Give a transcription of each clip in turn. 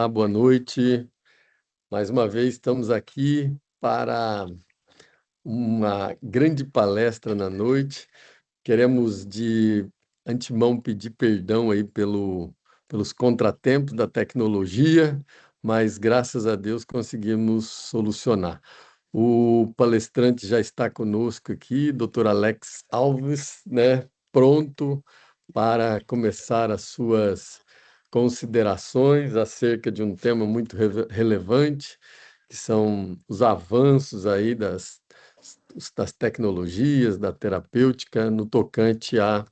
Olá, boa noite. Mais uma vez estamos aqui para uma grande palestra na noite. Queremos de antemão pedir perdão aí pelos contratempos da tecnologia, mas graças a Deus conseguimos solucionar. O palestrante já está conosco aqui, Dr. Alex Alves, né, pronto para começar as suas considerações acerca de um tema muito relevante, que são os avanços aí das tecnologias, da terapêutica no tocante a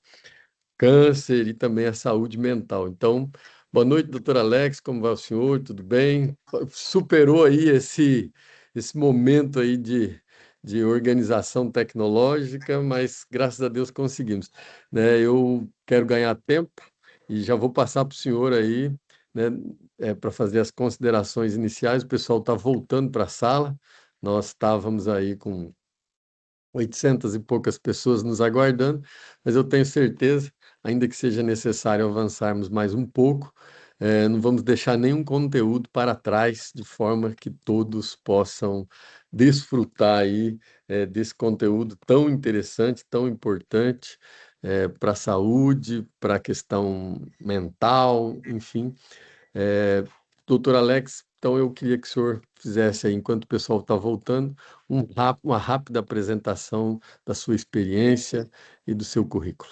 câncer e também a saúde mental. Então, boa noite, doutor Alex, como vai o senhor? Tudo bem? Superou aí esse momento aí de organização tecnológica, mas graças a Deus conseguimos, né? Eu quero ganhar tempo e já vou passar para o senhor aí, né, para fazer as considerações iniciais. O pessoal está voltando para a sala, nós estávamos aí com 800 e poucas pessoas nos aguardando, mas eu tenho certeza, ainda que seja necessário avançarmos mais um pouco, não vamos deixar nenhum conteúdo para trás, de forma que todos possam desfrutar aí, desse conteúdo tão interessante, tão importante, para a saúde, para a questão mental, enfim. Doutor Alex, então eu queria que o senhor fizesse aí, enquanto o pessoal está voltando, uma rápida apresentação da sua experiência e do seu currículo.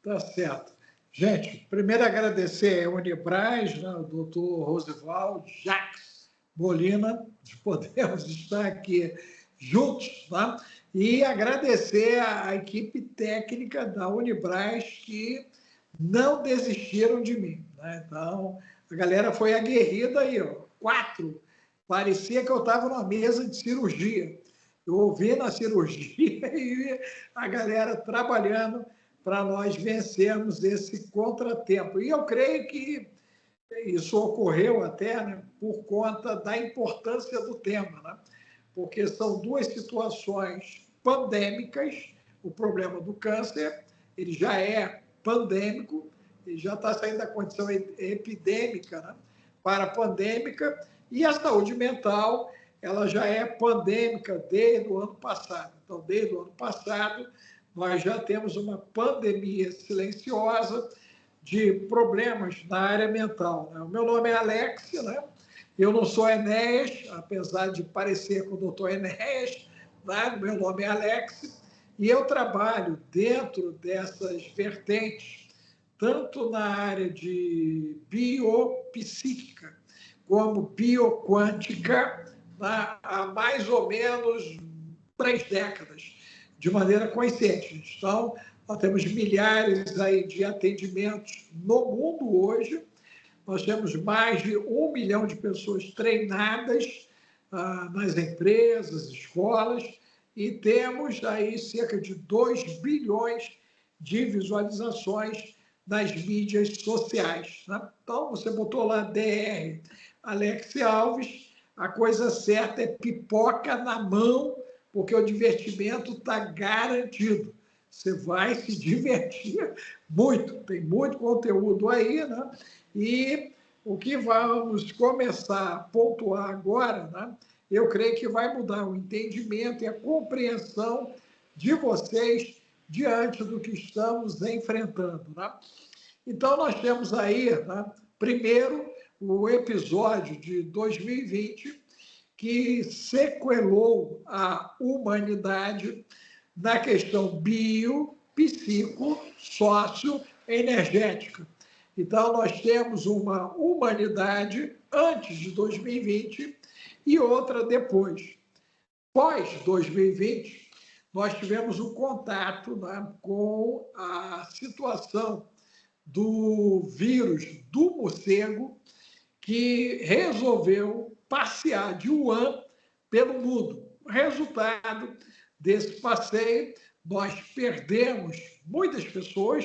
Tá certo. Gente, primeiro agradecer a Unibras, né, o doutor Rosivaldo Jacques Molina, de podermos estar aqui juntos, tá? E agradecer a equipe técnica da Unibras que não desistiram de mim, né? Então, a galera foi aguerrida aí, ó, 4. Parecia que eu estava numa mesa de cirurgia. Eu ouvi na cirurgia e a galera trabalhando para nós vencermos esse contratempo. E eu creio que isso ocorreu até, né, por conta da importância do tema, né? Porque são duas situações pandêmicas. O problema do câncer, ele já é pandêmico, ele já está saindo da condição epidêmica, né, para pandêmica, e a saúde mental, ela já é pandêmica desde o ano passado. Então, desde o ano passado, nós já temos uma pandemia silenciosa de problemas na área mental, né? O meu nome é Alex, né? Eu não sou Enéas, apesar de parecer com o doutor Enéas, né? Meu nome é Alex, e eu trabalho dentro dessas vertentes, tanto na área de biopsíquica como bioquântica, né? Há mais ou menos 3 décadas, de maneira consciente. Então, nós temos milhares aí de atendimentos no mundo hoje. Nós temos mais de 1 milhão de pessoas treinadas nas empresas, escolas, e temos aí cerca de 2 bilhões de visualizações nas mídias sociais, né? Então, você botou lá DR Alex Alves, a coisa certa é pipoca na mão, porque o divertimento está garantido. Você vai se divertir muito, tem muito conteúdo aí, né? E o que vamos começar a pontuar agora, né? Eu creio que vai mudar o entendimento e a compreensão de vocês diante do que estamos enfrentando, né? Então, nós temos aí, né, primeiro, o episódio de 2020, que sequelou a humanidade na questão bio, psico, sócio, energética. Então, nós temos uma humanidade antes de 2020 e outra depois. Pós 2020, nós tivemos um contato, né, com a situação do vírus do morcego, que resolveu passear de Wuhan pelo mundo. Resultado desse passeio, nós perdemos muitas pessoas.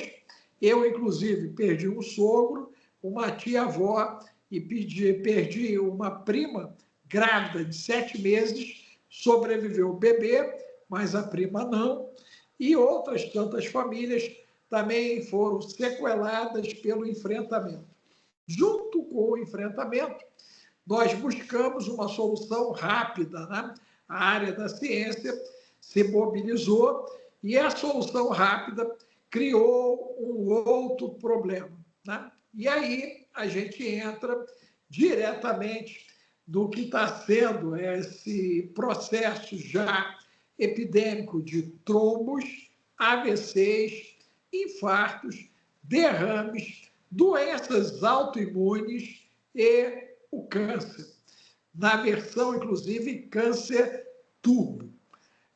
Eu, inclusive, perdi um sogro, uma tia-avó e perdi uma prima grávida de 7 meses, sobreviveu o bebê, mas a prima não. E outras tantas famílias também foram sequeladas pelo enfrentamento. junto com o enfrentamento, nós buscamos uma solução rápida, né? A área da ciência se mobilizou e a solução rápida criou um outro problema, né? E aí a gente entra diretamente do que está sendo esse processo já epidêmico de trombos, AVCs, infartos, derrames, doenças autoimunes e o câncer. Na versão, inclusive, câncer turbo.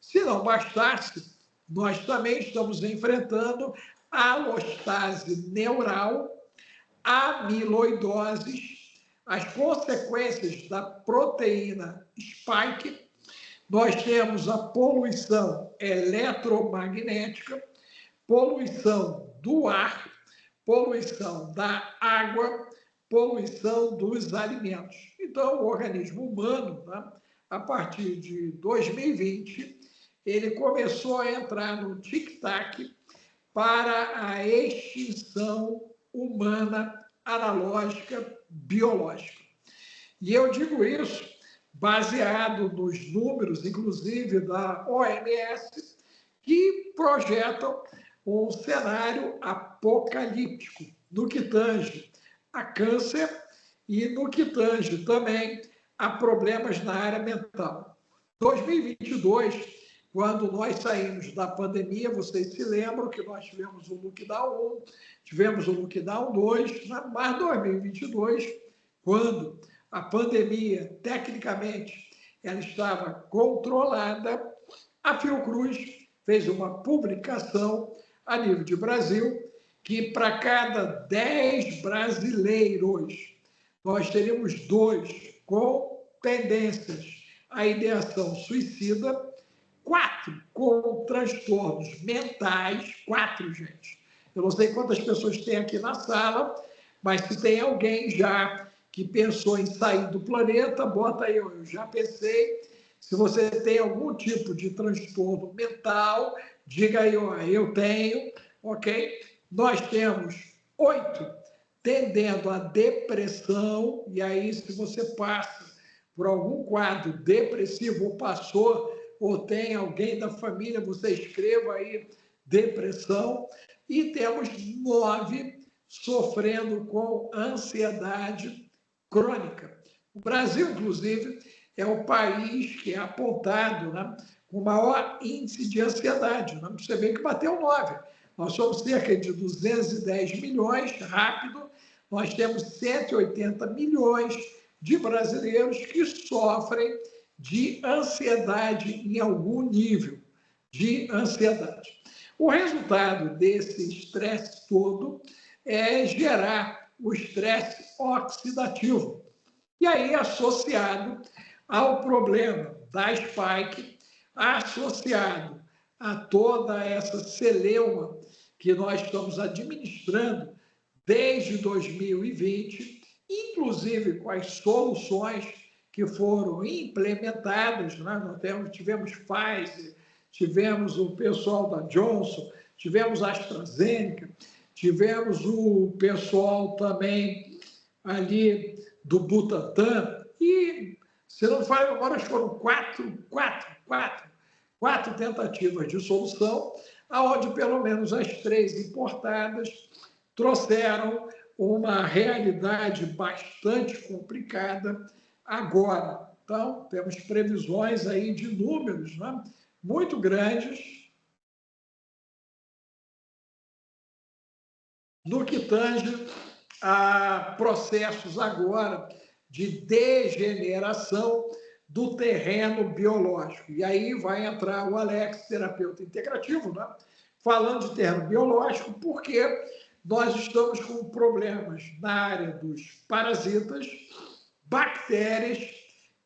Se não bastasse, nós também estamos enfrentando a alostase neural, amiloidoses, as consequências da proteína spike. Nós temos a poluição eletromagnética, poluição do ar, poluição da água, poluição dos alimentos. Então, o organismo humano, né, a partir de 2020, ele começou a entrar no tic-tac para a extinção humana analógica biológica. E eu digo isso baseado nos números, inclusive da OMS, que projetam um cenário apocalíptico no que tange a câncer e no que tange também a problemas na área mental. 2022, quando nós saímos da pandemia, vocês se lembram que nós tivemos o lockdown 1, tivemos o lockdown 2, mas 2022, quando a pandemia, tecnicamente, ela estava controlada, a Fiocruz fez uma publicação a nível de Brasil que para cada 10 brasileiros, nós teríamos 2 com tendências à ideação suicida, 4 com transtornos mentais, 4, gente. Eu não sei quantas pessoas tem aqui na sala, mas se tem alguém já que pensou em sair do planeta, bota aí, eu já pensei. Se você tem algum tipo de transtorno mental, diga aí, ó, eu tenho, ok? Nós temos 8 tendendo à depressão, e aí se você passa por algum quadro depressivo, ou passou, ou tem alguém da família, você escreva aí depressão, e temos 9 sofrendo com ansiedade crônica. O Brasil, inclusive, é o país que é apontado, né, com o maior índice de ansiedade. Né? Você vê que bateu 9. Nós somos cerca de 210 milhões, rápido. Nós temos 180 milhões de brasileiros que sofrem de ansiedade em algum nível de ansiedade. O resultado desse estresse todo é gerar o estresse oxidativo. E aí, associado ao problema da spike, associado a toda essa celeuma que nós estamos administrando desde 2020, inclusive com as soluções que foram implementadas, né? Nós tivemos Pfizer, tivemos o pessoal da Johnson, tivemos a AstraZeneca, tivemos o pessoal também ali do Butantan, e, se não me falha a memória, foram quatro tentativas de solução, onde pelo menos as 3 importadas trouxeram uma realidade bastante complicada agora. Então, temos previsões aí de números, né, muito grandes no que tange a processos agora de degeneração do terreno biológico. E aí vai entrar o Alex, terapeuta integrativo, né, falando de terreno biológico, porque nós estamos com problemas na área dos parasitas, bactérias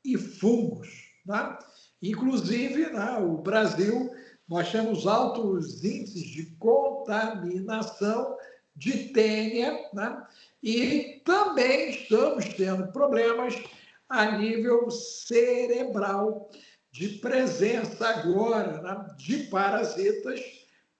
e fungos. Né? Inclusive, né, o Brasil, nós temos altos índices de contaminação de tênia, né? E também estamos tendo problemas a nível cerebral, de presença agora, né, de parasitas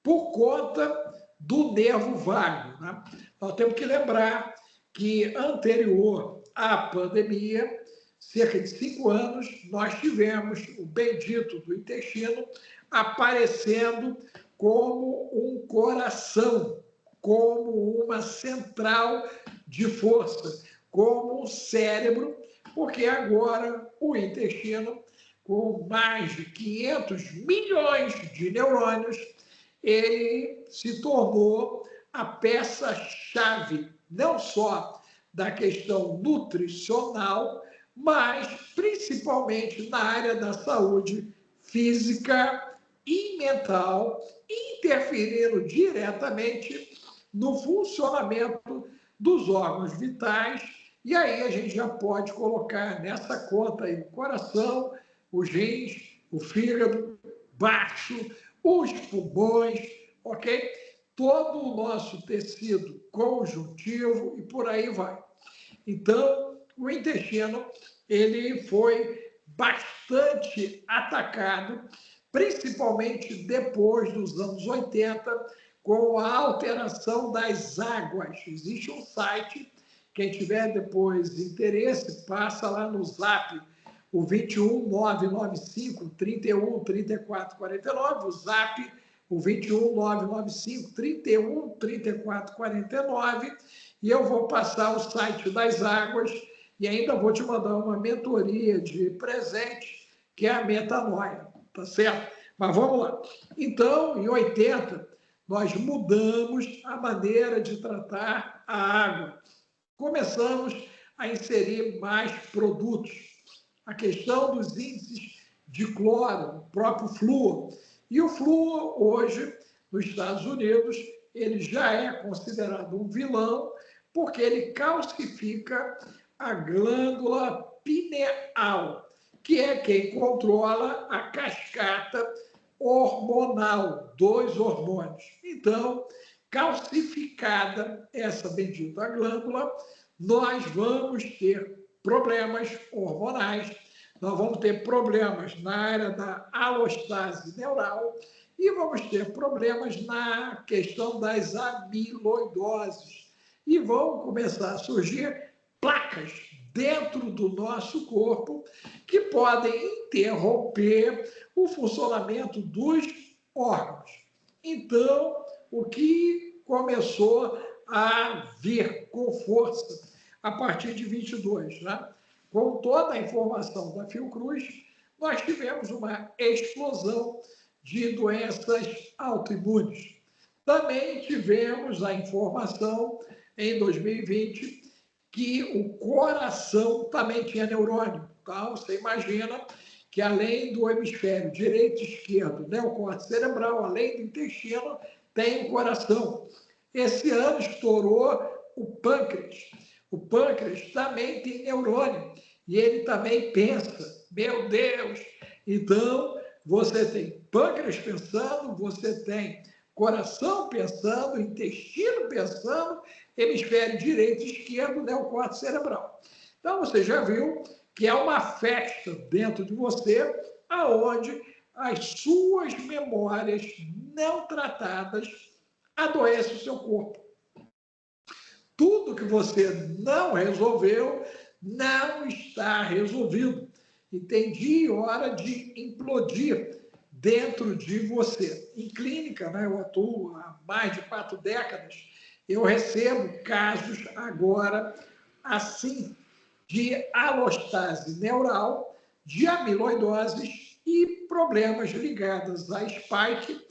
por conta do nervo vago. Né? Nós temos que lembrar que anterior à pandemia, cerca de 5 anos, nós tivemos o bendito do intestino aparecendo como um coração, como uma central de força, como um cérebro, porque agora o intestino, com mais de 500 milhões de neurônios, ele se tornou a peça-chave, não só da questão nutricional, mas principalmente na área da saúde física e mental, interferindo diretamente no funcionamento dos órgãos vitais. E aí a gente já pode colocar nessa conta aí o coração, os rins, o fígado, baixo, os pulmões, ok? Todo o nosso tecido conjuntivo e por aí vai. Então, o intestino, ele foi bastante atacado, principalmente depois dos anos 80, com a alteração das águas. Existe um site, quem tiver depois interesse, passa lá no Zap, o 21 995 31 34 49, o Zap, o 21 995 31 34 49, e eu vou passar o site das águas e ainda vou te mandar uma mentoria de presente, que é a Metanoia, tá certo? Mas vamos lá. Então, em 80, nós mudamos a maneira de tratar a água. Começamos a inserir mais produtos. A questão dos índices de cloro, o próprio flúor. E o flúor, hoje, nos Estados Unidos, ele já é considerado um vilão, porque ele calcifica a glândula pineal, que é quem controla a cascata hormonal dos hormônios. Então, calcificada essa bendita glândula, nós vamos ter problemas hormonais, nós vamos ter problemas na área da alostase neural e vamos ter problemas na questão das amiloidoses. E vão começar a surgir placas dentro do nosso corpo que podem interromper o funcionamento dos órgãos. Então, o que começou a vir com força a partir de 22, né? Com toda a informação da Fiocruz, nós tivemos uma explosão de doenças autoimunes. Também tivemos a informação em 2020 que o coração também tinha neurônio. Então, você imagina que além do hemisfério direito e esquerdo, né, o córtex cerebral, além do intestino, tem o coração. Esse ano estourou o pâncreas. O pâncreas também tem neurônio e ele também pensa. Meu Deus! Então, você tem pâncreas pensando, você tem coração pensando, intestino pensando, hemisfério direito e esquerdo, né, o córtex cerebral. Então, você já viu que é uma festa dentro de você, aonde as suas memórias não tratadas adoecem o seu corpo. Tudo que você não resolveu não está resolvido. E tem dia e hora de implodir dentro de você. Em clínica, né, eu atuo há mais de 4 décadas, eu recebo casos agora assim de alostase neural, de amiloidoses e problemas ligados a spike,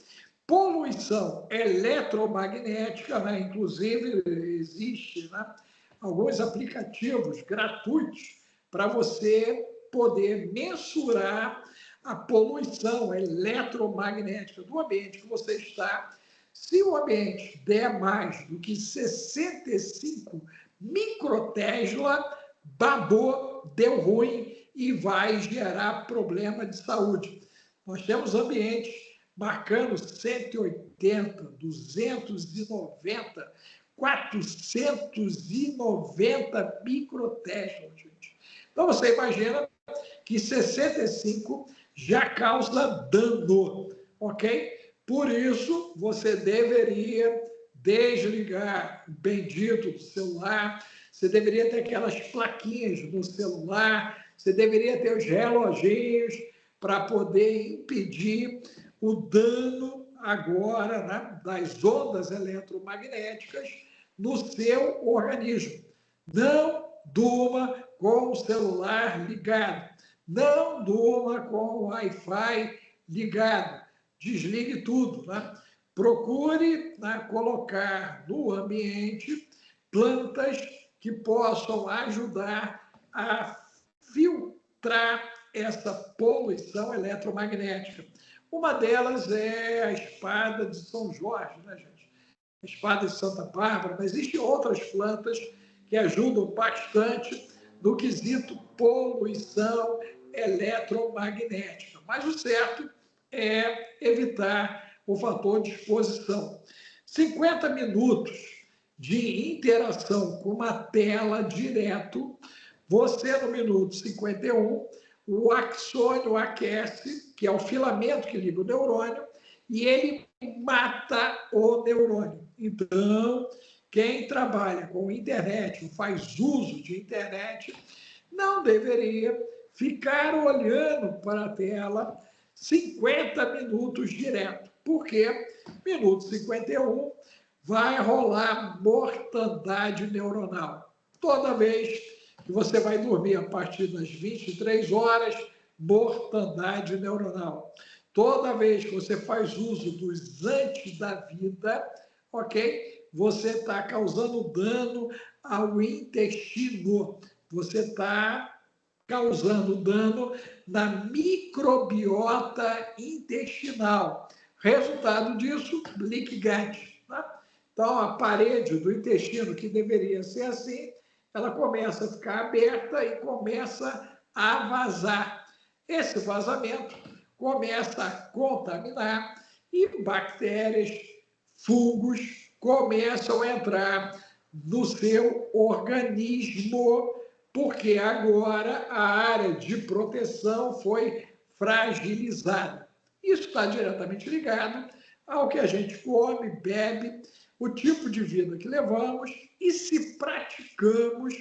poluição eletromagnética, né? Inclusive existe, né, alguns aplicativos gratuitos para você poder mensurar a poluição eletromagnética do ambiente que você está. Se o ambiente der mais do que 65 microtesla, babou, deu ruim e vai gerar problema de saúde. Nós temos ambientes marcando 180, 290, 490 microtesla, gente. Então, você imagina que 65 já causa dano, ok? Por isso, você deveria desligar o bendito do celular. você deveria ter aquelas plaquinhas no celular, você deveria ter os reloginhos para poder impedir o dano agora, né, das ondas eletromagnéticas no seu organismo. Não durma com o celular ligado. Não durma com o Wi-Fi ligado. Desligue tudo. Né? Procure, né, colocar no ambiente plantas que possam ajudar a filtrar essa poluição eletromagnética. Uma delas é a espada de São Jorge, né, gente? A espada de Santa Bárbara, mas existem outras plantas que ajudam bastante no quesito poluição eletromagnética. Mas o certo é evitar o fator de exposição. 50 minutos de interação com uma tela direto, você no minuto 51, o axônio aquece, que é o filamento que liga o neurônio, e ele mata o neurônio. Então, quem trabalha com internet, ou faz uso de internet, não deveria ficar olhando para a tela 50 minutos direto, porque minuto 51 vai rolar mortandade neuronal. Toda vez que você vai dormir a partir das 23 horas, mortandade neuronal. Toda vez que você faz uso dos antes da vida, ok? Você está causando dano ao intestino. Você está causando dano na microbiota intestinal. Resultado disso, leak gut. Tá? Então, a parede do intestino, que deveria ser assim, ela começa a ficar aberta e começa a vazar. Esse vazamento começa a contaminar e bactérias, fungos começam a entrar no seu organismo, porque agora a área de proteção foi fragilizada. Isso está diretamente ligado ao que a gente come, bebe, o tipo de vida que levamos e se praticamos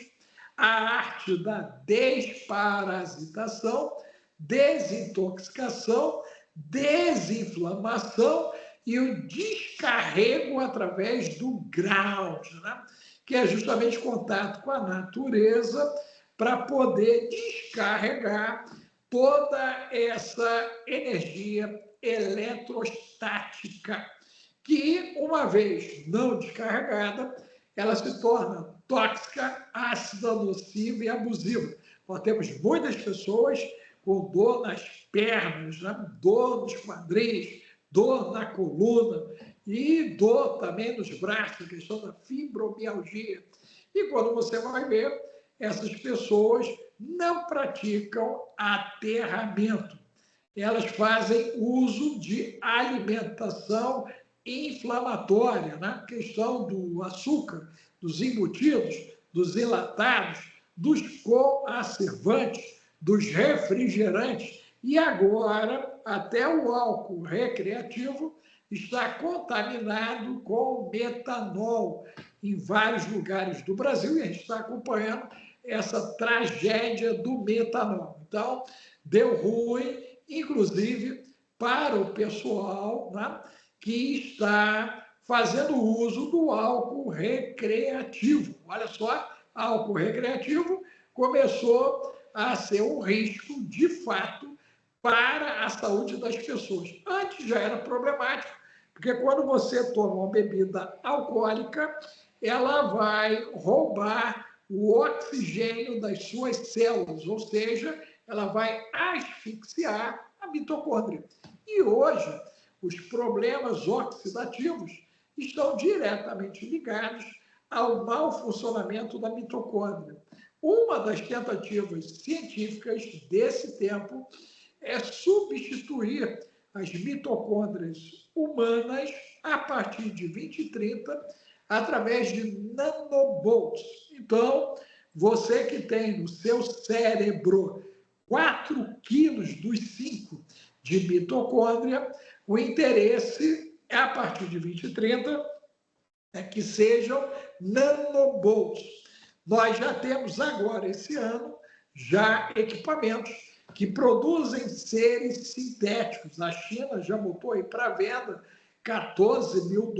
a arte da desparasitação, desintoxicação, desinflamação e o descarrego através do ground, né? Que é justamente contato com a natureza para poder descarregar toda essa energia eletrostática, que, uma vez não descarregada, ela se torna tóxica, ácida, nociva e abusiva. Nós temos muitas pessoas com dor nas pernas, né? Dor nos quadris, dor na coluna e dor também nos braços, a questão da fibromialgia. E quando você vai ver, essas pessoas não praticam aterramento. Elas fazem uso de alimentação inflamatória, na questão do açúcar, dos embutidos, dos enlatados, dos coacervantes, dos refrigerantes e agora até o álcool recreativo está contaminado com metanol em vários lugares do Brasil e a gente está acompanhando essa tragédia do metanol. Então, deu ruim, inclusive para o pessoal, né, que está fazendo uso do álcool recreativo. Olha só, álcool recreativo começou a ser um risco, de fato, para a saúde das pessoas. Antes já era problemático, porque quando você toma uma bebida alcoólica, ela vai roubar o oxigênio das suas células, ou seja, ela vai asfixiar a mitocôndria. E hoje, os problemas oxidativos estão diretamente ligados ao mau funcionamento da mitocôndria. Uma das tentativas científicas desse tempo é substituir as mitocôndrias humanas a partir de 2030 através de nanobots. Então, você que tem no seu cérebro 4 quilos dos 5 de mitocôndria, o interesse é, a partir de 2030, é que sejam nanobots. nós já temos agora, esse ano, já equipamentos que produzem seres sintéticos. A China já botou aí para venda $14 mil.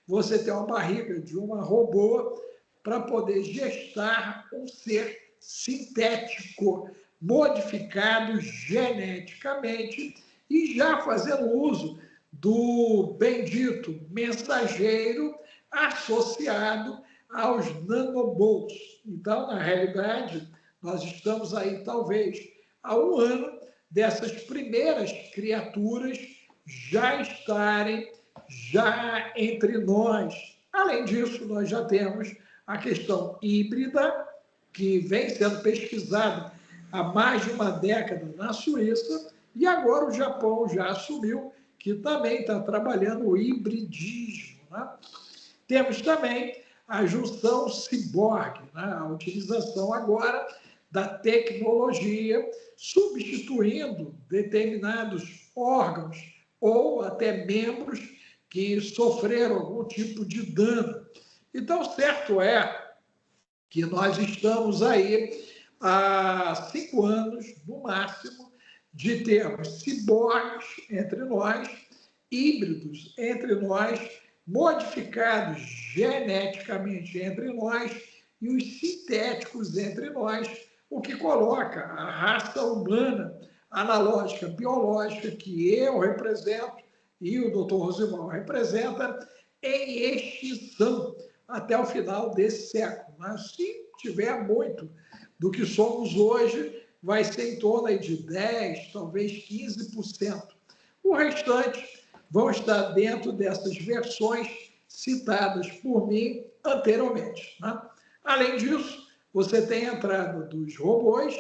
Você tem uma barriga de uma robô para poder gestar um ser sintético, modificado geneticamente e já fazendo uso do bendito mensageiro associado aos nanobots. Então, na realidade, nós estamos aí, talvez, há um ano dessas primeiras criaturas já estarem já entre nós. Além disso, nós já temos a questão híbrida, que vem sendo pesquisada há mais de uma década na Suíça, e agora o Japão já assumiu que também está trabalhando o hibridismo. Né? Temos também a junção ciborgue, né? A utilização agora da tecnologia, substituindo determinados órgãos ou até membros que sofreram algum tipo de dano. Então, certo é que nós estamos aí há 5 anos, no máximo, de termos ciborgues entre nós, híbridos entre nós, modificados geneticamente entre nós e os sintéticos entre nós, o que coloca a raça humana analógica, biológica, que eu represento e o Dr. Rosival representa, em extinção até o final desse século. Mas se tiver muito do que somos hoje, vai ser em torno de 10%, talvez 15%. O restante vão estar dentro dessas versões citadas por mim anteriormente. Né? Além disso, você tem a entrada dos robôs,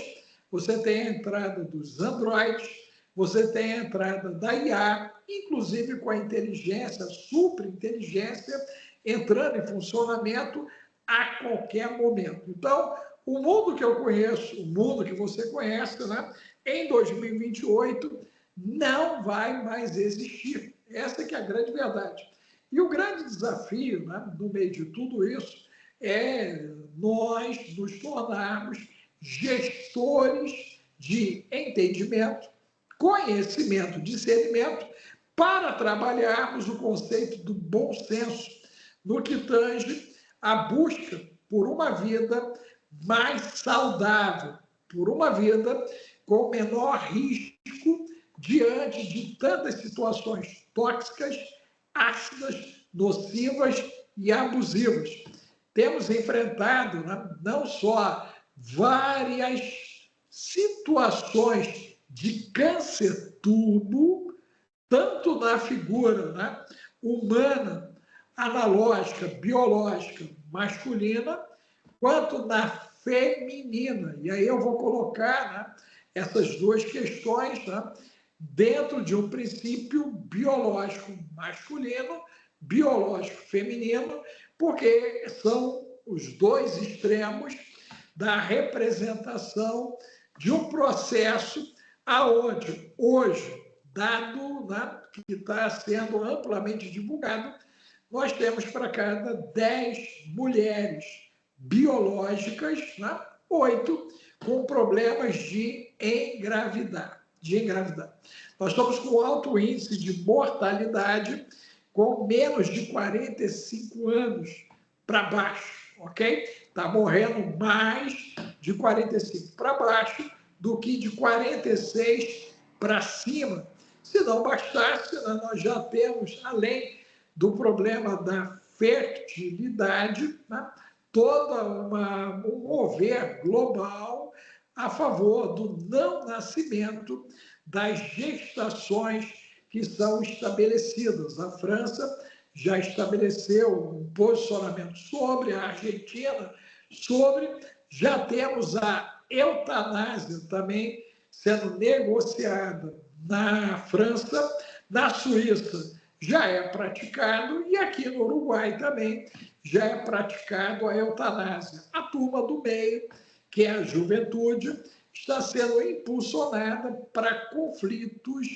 você tem a entrada dos androides, você tem a entrada da IA, inclusive com a inteligência, superinteligência, entrando em funcionamento a qualquer momento. Então, o mundo que eu conheço, o mundo que você conhece, né, em 2028, não vai mais existir. Essa que é a grande verdade. E o grande desafio, né, no meio de tudo isso, é nós nos tornarmos gestores de entendimento, conhecimento, discernimento, para trabalharmos o conceito do bom senso no que tange à busca por uma vida mais saudável, por uma vida com menor risco diante de tantas situações tóxicas, ácidas, nocivas e abusivas. Temos enfrentado, né, não só várias situações de câncer tubo, tanto na figura, né, humana, analógica, biológica, masculina, quanto na feminina. E aí eu vou colocar, né, essas duas questões, né, dentro de um princípio biológico masculino, biológico feminino, porque são os dois extremos da representação de um processo aonde hoje, dado, né, que está sendo amplamente divulgado, nós temos para cada 10 mulheres biológicas, né, 8 com problemas de engravidar. Nós estamos com alto índice de mortalidade com menos de 45 anos para baixo, ok? Está morrendo mais de 45 para baixo do que de 46 para cima. Se não bastasse, nós já temos, além do problema da fertilidade, né, toda um mover global a favor do não nascimento das gestações que são estabelecidas. A França já estabeleceu um posicionamento sobre, a Argentina sobre, já temos a eutanásia também sendo negociada na França, na Suíça já é praticado e aqui no Uruguai também já é praticado a eutanásia. A turma do meio, que é a juventude, está sendo impulsionada para conflitos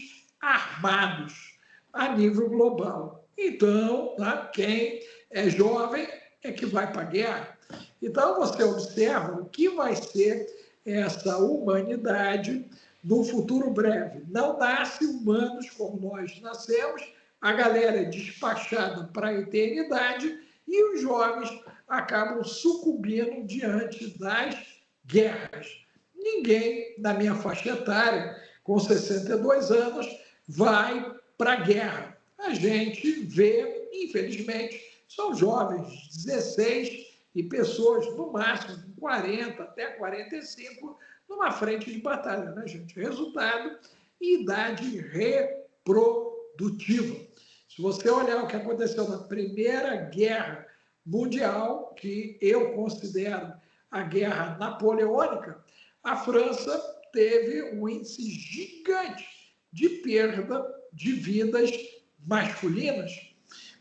armados a nível global. Então, né, quem é jovem é que vai para a guerra. Então, você observa o que vai ser essa humanidade no futuro breve. Não nasce humanos como nós nascemos, a galera é despachada para a eternidade e os jovens acabam sucumbindo diante das guerras. Ninguém, na minha faixa etária, com 62 anos, vai para a guerra. A gente vê, infelizmente, são jovens de 16 e pessoas, no máximo, de 40 até 45, numa frente de batalha, né, gente? Resultado, idade reprodutiva. Se você olhar o que aconteceu na Primeira Guerra Mundial, que eu considero a Guerra Napoleônica, a França teve um índice gigante de perda de vidas masculinas.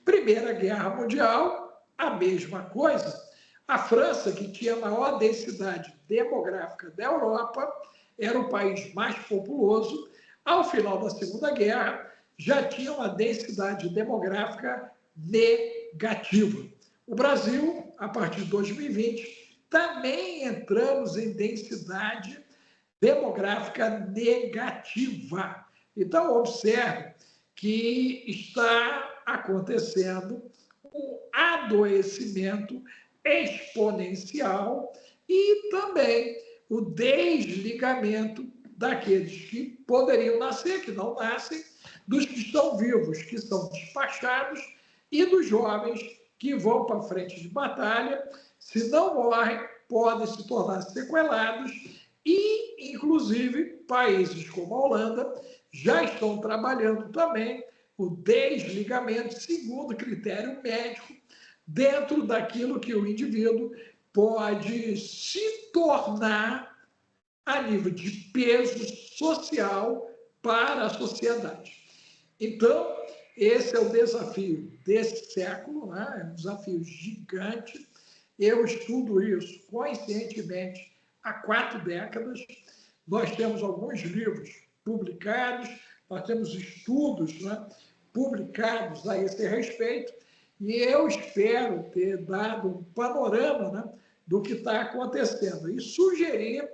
Primeira Guerra Mundial, a mesma coisa. A França, que tinha a maior densidade demográfica da Europa, era o país mais populoso. Ao final da Segunda Guerra, já tinha uma densidade demográfica negativa. O Brasil, a partir de 2020, também entramos em densidade demográfica negativa. Então, observe que está acontecendo um adoecimento exponencial e também o desligamento daqueles que poderiam nascer, que não nascem, dos que estão vivos, que são despachados, e dos jovens que vão para a frente de batalha, se não morrem, podem se tornar sequelados e, inclusive, países como a Holanda já estão trabalhando também o desligamento segundo critério médico dentro daquilo que o indivíduo pode se tornar a nível de peso social para a sociedade. Então, esse é o desafio desse século, né? É um desafio gigante. Eu estudo isso conscientemente há 4 décadas. Nós temos alguns livros publicados, nós temos estudos, né, publicados a esse respeito, e eu espero ter dado um panorama, né, do que está acontecendo e sugerir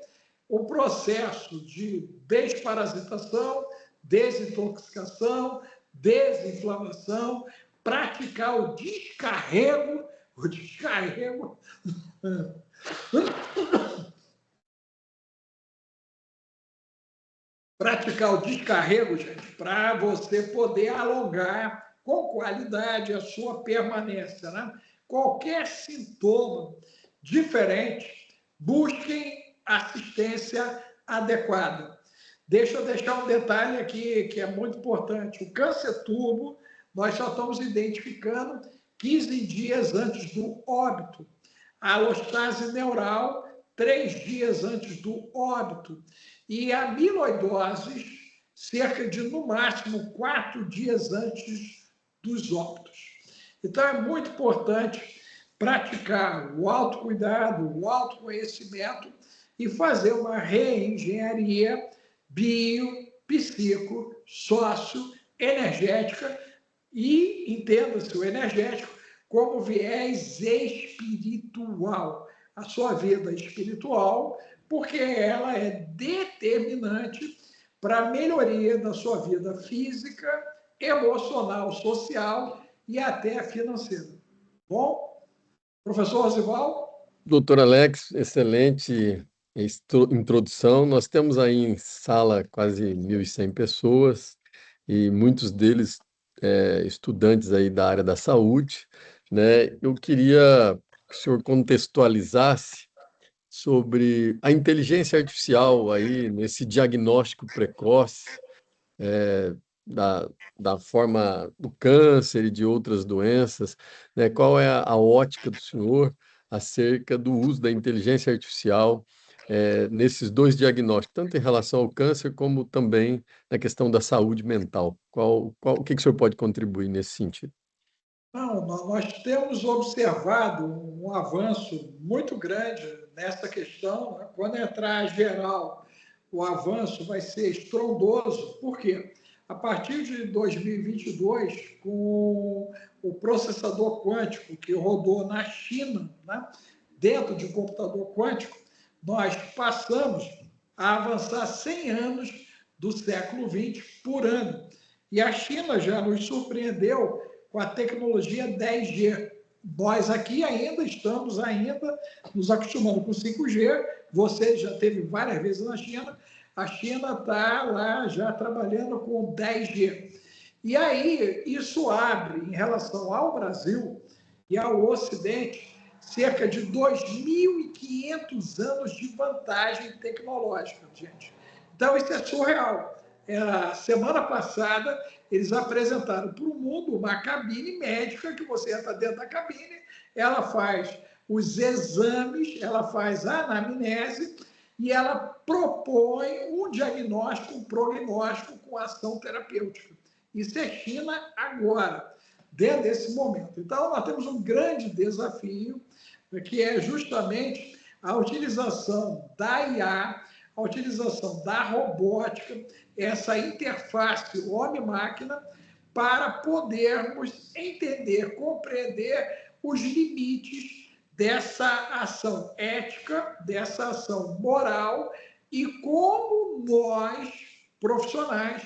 um processo de desparasitação, desintoxicação, desinflamação, praticar o descarrego praticar o descarrego, gente, para você poder alongar com qualidade a sua permanência, né? Qualquer sintoma diferente, busquem assistência adequada. Deixa eu deixar um detalhe aqui que é muito importante. O câncer turbo, nós só estamos identificando 15 dias antes do óbito. A alostase neural, 3 dias antes do óbito. E a amiloidose, cerca de, no máximo, 4 dias antes dos óbitos. Então, é muito importante praticar o autocuidado, o autoconhecimento e fazer uma reengenharia bio, psico, sócio, energética e, entenda-se, o energético como viés espiritual. A sua vida espiritual, porque ela é determinante para a melhoria da sua vida física, emocional, social e até financeira. Bom, professor Rosivaldo? Doutor Alex, excelente introdução. Nós temos aí em sala quase 1.100 pessoas e muitos deles estudantes aí da área da saúde, né? Eu queria que o senhor contextualizasse sobre a inteligência artificial aí nesse diagnóstico precoce eh, da, da forma do câncer e de outras doenças, né? Qual é a ótica do senhor acerca do uso da inteligência artificial nesses dois diagnósticos, tanto em relação ao câncer como também na questão da saúde mental? O que que o senhor pode contribuir nesse sentido? Não, nós temos observado um avanço muito grande nessa questão, né? Quando entrar geral, o avanço vai ser estrondoso. Por quê? a partir de 2022, com o processador quântico que rodou na China, né, dentro de um computador quântico, nós passamos a avançar 100 anos do século XX por ano. E a China já nos surpreendeu com a tecnologia 10G. Nós aqui ainda estamos nos acostumando com 5G. Você já teve várias vezes na China. A China está lá já trabalhando com 10G. E aí, isso abre, em relação ao Brasil e ao Ocidente, cerca de 2.500 anos de vantagem tecnológica, gente. Então, isso é surreal. Semana passada, eles apresentaram para o mundo uma cabine médica, que você entra dentro da cabine, ela faz os exames, ela faz a anamnese e ela propõe um diagnóstico, um prognóstico com ação terapêutica. Isso é China agora, dentro desse momento. Então, nós temos um grande desafio, que é justamente a utilização da IA, a utilização da robótica, essa interface homem-máquina, para podermos entender, compreender os limites dessa ação ética, dessa ação moral e como nós, profissionais,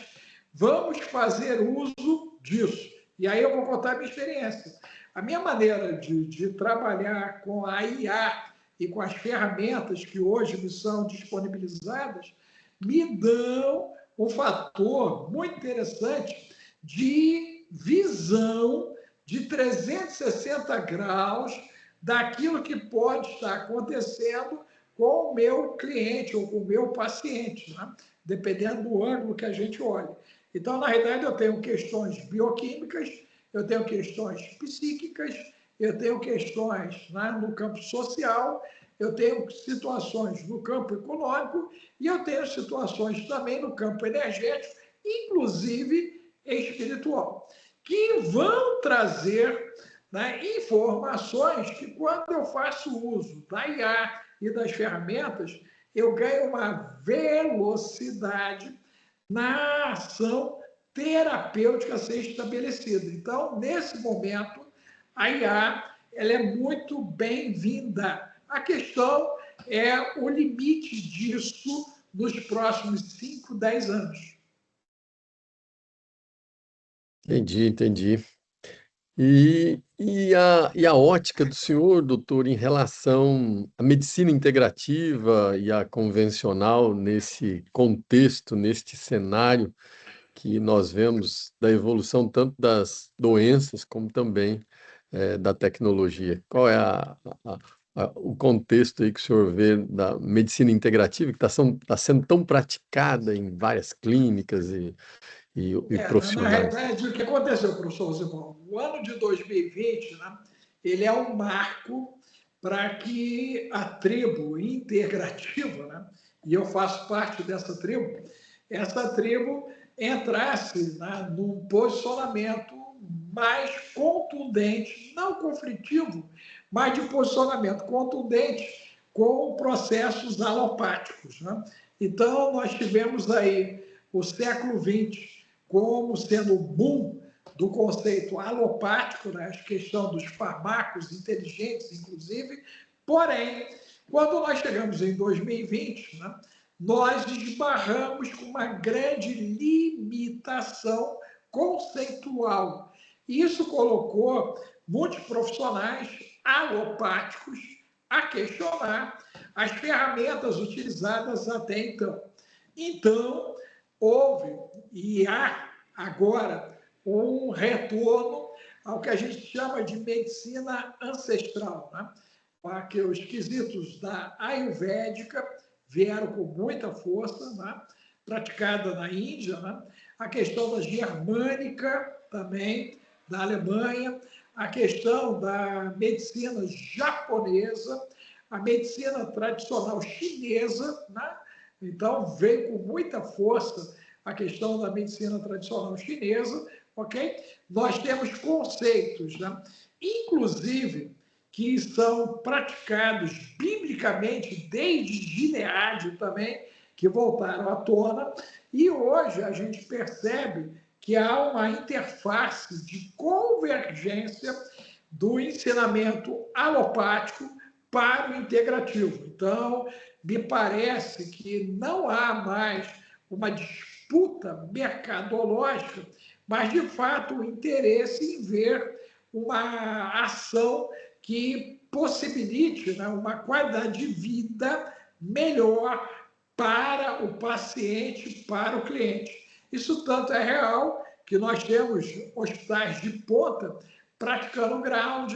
vamos fazer uso disso. E aí eu vou contar a minha experiência. A minha maneira de trabalhar com a IA e com as ferramentas que hoje me são disponibilizadas me dão um fator muito interessante de visão de 360 graus daquilo que pode estar acontecendo com o meu cliente ou com o meu paciente, né? Dependendo do ângulo que a gente olha. Então, na realidade, eu tenho questões bioquímicas, eu tenho questões psíquicas, eu tenho questões, né, no campo social, eu tenho situações no campo econômico e eu tenho situações também no campo energético, inclusive espiritual, que vão trazer, né, informações que, quando eu faço uso da IA e das ferramentas, eu ganho uma velocidade na ação terapêutica a ser estabelecida. Então, nesse momento, a IA ela é muito bem-vinda. A questão é o limite disso nos próximos 5, 10 anos. Entendi, entendi. E a ótica do senhor, doutor, em relação à medicina integrativa e à convencional nesse contexto, neste cenário que nós vemos da evolução tanto das doenças como também da tecnologia. Qual é o contexto aí que o senhor vê da medicina integrativa, que está sendo tão praticada em várias clínicas e Na profissionais? realidade, o que aconteceu, professor Zimão? O ano de 2020, né, ele é um marco para que a tribo integrativa, né, e eu faço parte dessa tribo, essa tribo entrasse, né, num posicionamento mais contundente, não conflitivo, mas de posicionamento contundente com processos alopáticos, né? Então, nós tivemos aí o século XX como sendo o boom do conceito alopático, né? A questão dos fármacos inteligentes, inclusive. Porém, quando nós chegamos em 2020, né, nós esbarramos com uma grande limitação conceitual. Isso colocou muitos profissionais alopáticos a questionar as ferramentas utilizadas até então. Então, houve e há agora um retorno ao que a gente chama de medicina ancestral, né? Que os quesitos da Ayurvédica vieram com muita força, né? Praticada na Índia, né? A questão da germânica também, da Alemanha, a questão da medicina japonesa, a medicina tradicional chinesa, né? Então, veio com muita força a questão da medicina tradicional chinesa, ok? Nós temos conceitos, né, inclusive, que são praticados biblicamente desde Gileade também, que voltaram à tona, e hoje a gente percebe que há uma interface de convergência do ensinamento alopático para o integrativo. Então, me parece que não há mais uma disputa mercadológica, mas, de fato, o interesse em ver uma ação que possibilite, né, uma qualidade de vida melhor para o paciente, para o cliente. Isso tanto é real que nós temos hospitais de ponta praticando ground,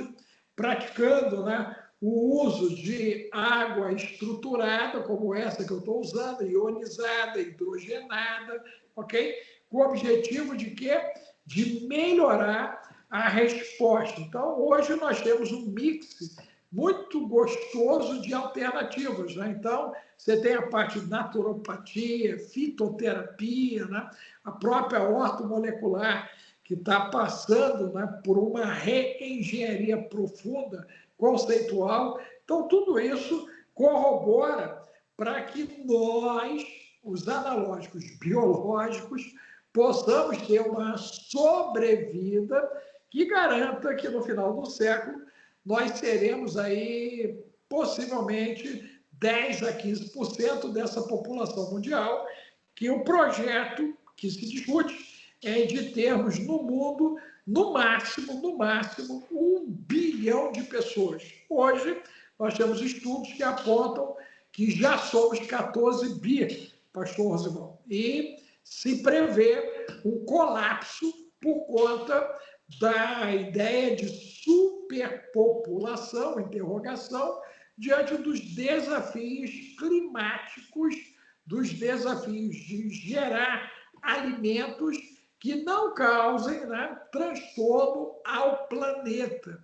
praticando, né, o uso de água estruturada, como essa que eu estou usando, ionizada, hidrogenada, ok? Com o objetivo de quê? De melhorar a resposta. Então, hoje nós temos um mix muito gostoso de alternativas, né? Então, você tem a parte de naturopatia, fitoterapia, né? A própria ortomolecular, que está passando, né, por uma reengenharia profunda, conceitual. Então, tudo isso corrobora para que nós, os analógicos biológicos, possamos ter uma sobrevida que garanta que no final do século nós seremos aí possivelmente 10 a 15% dessa população mundial, que o projeto que se discute é de termos no mundo, no máximo, 1 bilhão de pessoas. Hoje, nós temos estudos que apontam que já somos 14 bi, pastor Rosivaldo, e se prevê um colapso por conta da ideia de superpopulação, interrogação, diante dos desafios climáticos, dos desafios de gerar alimentos que não causem, né, transtorno ao planeta.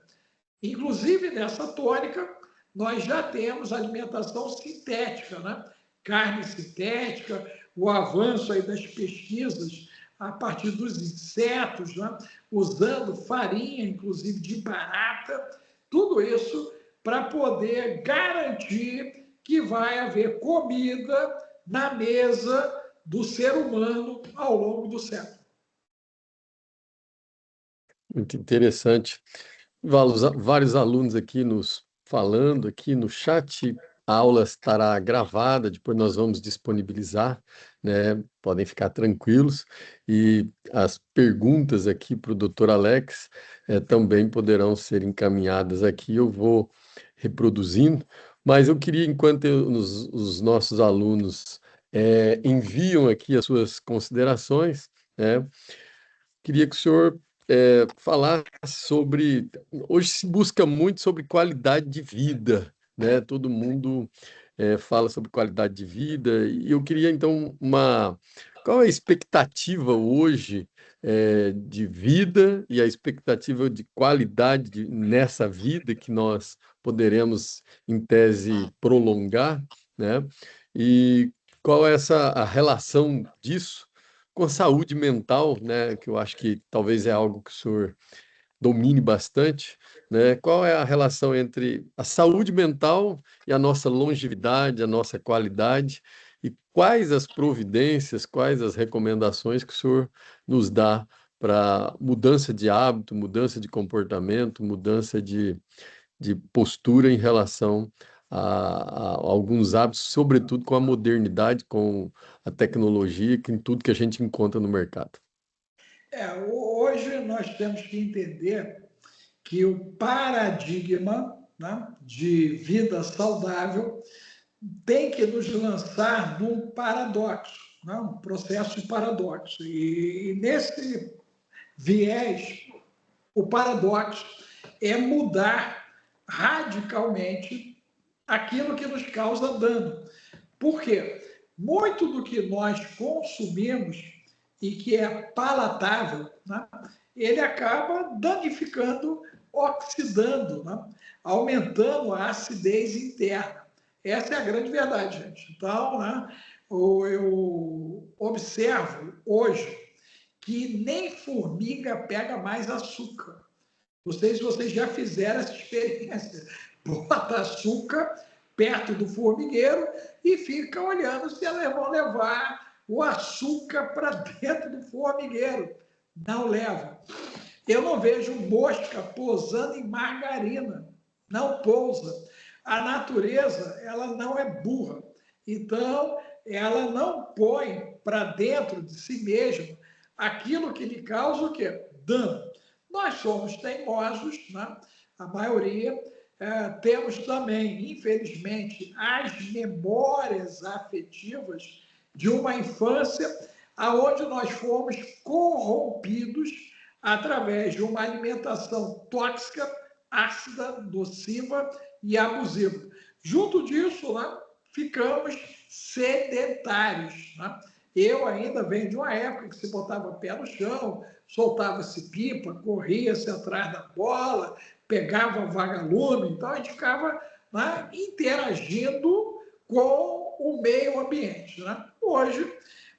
Inclusive, nessa tônica, nós já temos alimentação sintética, né? Carne sintética, o avanço aí das pesquisas a partir dos insetos, né? Usando farinha, inclusive de barata, tudo isso para poder garantir que vai haver comida na mesa do ser humano ao longo do século. Muito interessante. Vários alunos aqui nos falando aqui no chat. A aula estará gravada, depois nós vamos disponibilizar, né? Podem ficar tranquilos. E as perguntas aqui para o Dr. Alex também poderão ser encaminhadas aqui. Eu vou reproduzindo, mas eu queria, enquanto os nossos alunos enviam aqui as suas considerações, né? Queria que o senhor falasse sobre. Hoje se busca muito sobre qualidade de vida, né? Todo mundo fala sobre qualidade de vida, e eu queria então uma. Qual é a expectativa hoje de vida e a expectativa de qualidade nessa vida que nós poderemos, em tese, prolongar, né? E qual é a relação disso com a saúde mental, né, que eu acho que talvez é algo que o senhor domine bastante, né? Qual é a relação entre a saúde mental e a nossa longevidade, a nossa qualidade, e quais as providências, quais as recomendações que o senhor nos dá para mudança de hábito, mudança de comportamento, mudança de postura em relação a alguns hábitos, sobretudo com a modernidade, com a tecnologia, com tudo que a gente encontra no mercado. Hoje nós temos que entender que o paradigma, né, de vida saudável tem que nos lançar num paradoxo, né, um processo de paradoxo. E nesse viés, o paradoxo é mudar radicalmente aquilo que nos causa dano. Por quê? Muito do que nós consumimos e que é palatável, né, ele acaba danificando, oxidando, né, aumentando a acidez interna. Essa é a grande verdade, gente. Então, né, eu observo hoje que nem formiga pega mais açúcar. Não sei se vocês já fizeram essa experiência. Bota açúcar, perto do formigueiro e fica olhando se elas vão levar o açúcar para dentro do formigueiro. Não leva. Eu não vejo mosca pousando em margarina. Não pousa. A natureza, ela não é burra. Então, ela não põe para dentro de si mesma aquilo que lhe causa o quê? Dano. Nós somos teimosos, né? A maioria. Temos também, infelizmente, as memórias afetivas de uma infância aonde nós fomos corrompidos através de uma alimentação tóxica, ácida, nociva e abusiva. Junto disso, né, ficamos sedentários. Né? Eu ainda venho de uma época que se botava pé no chão, soltava-se pipa, corria-se atrás da bola, pegava vagalume, então a gente ficava, né, interagindo com o meio ambiente. Né? Hoje,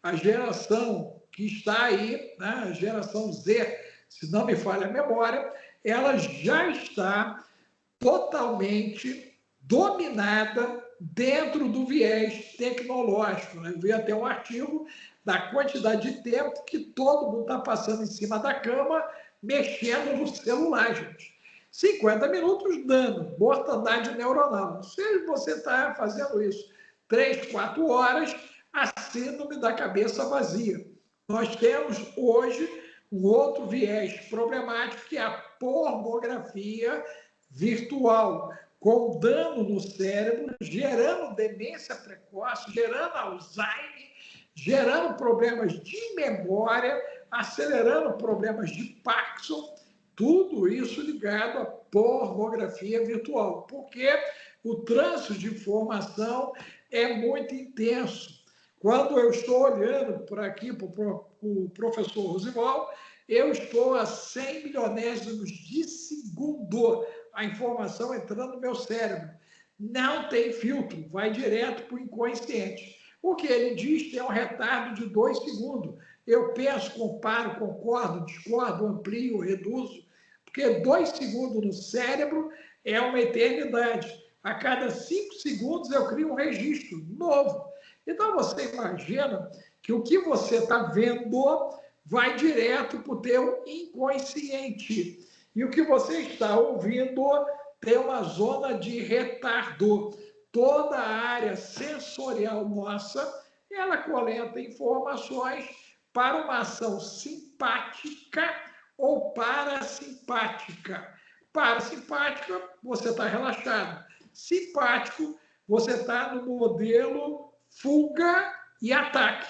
a geração que está aí, né, a geração Z, se não me falha a memória, ela já está totalmente dominada dentro do viés tecnológico. Né? Eu vi até um artigo da quantidade de tempo que todo mundo está passando em cima da cama, mexendo no celular, gente. 50 minutos dando mortandade neuronal. Se você está fazendo isso 3, 4 horas, a síndrome da cabeça vazia. Nós temos hoje um outro viés problemático, que é a pornografia virtual, com dano no cérebro, gerando demência precoce, gerando Alzheimer, gerando problemas de memória, acelerando problemas de Parkinson, tudo isso ligado à pornografia virtual, porque o trânsito de informação é muito intenso. Quando eu estou olhando por aqui para o professor Rosival, eu estou a 100 milionésimos de segundo a informação entrando no meu cérebro. Não tem filtro, vai direto para o inconsciente. O que ele diz tem um retardo de 2 segundos. Eu penso, comparo, concordo, discordo, amplio, reduzo, porque 2 segundos no cérebro é uma eternidade. A cada 5 segundos eu crio um registro novo. Então, você imagina que o que você está vendo vai direto para o teu inconsciente. E o que você está ouvindo tem uma zona de retardo. Toda a área sensorial nossa, ela coleta informações para uma ação simpática ou parasimpática. Parasimpática, você está relaxado. Simpático, você está no modelo fuga e ataque.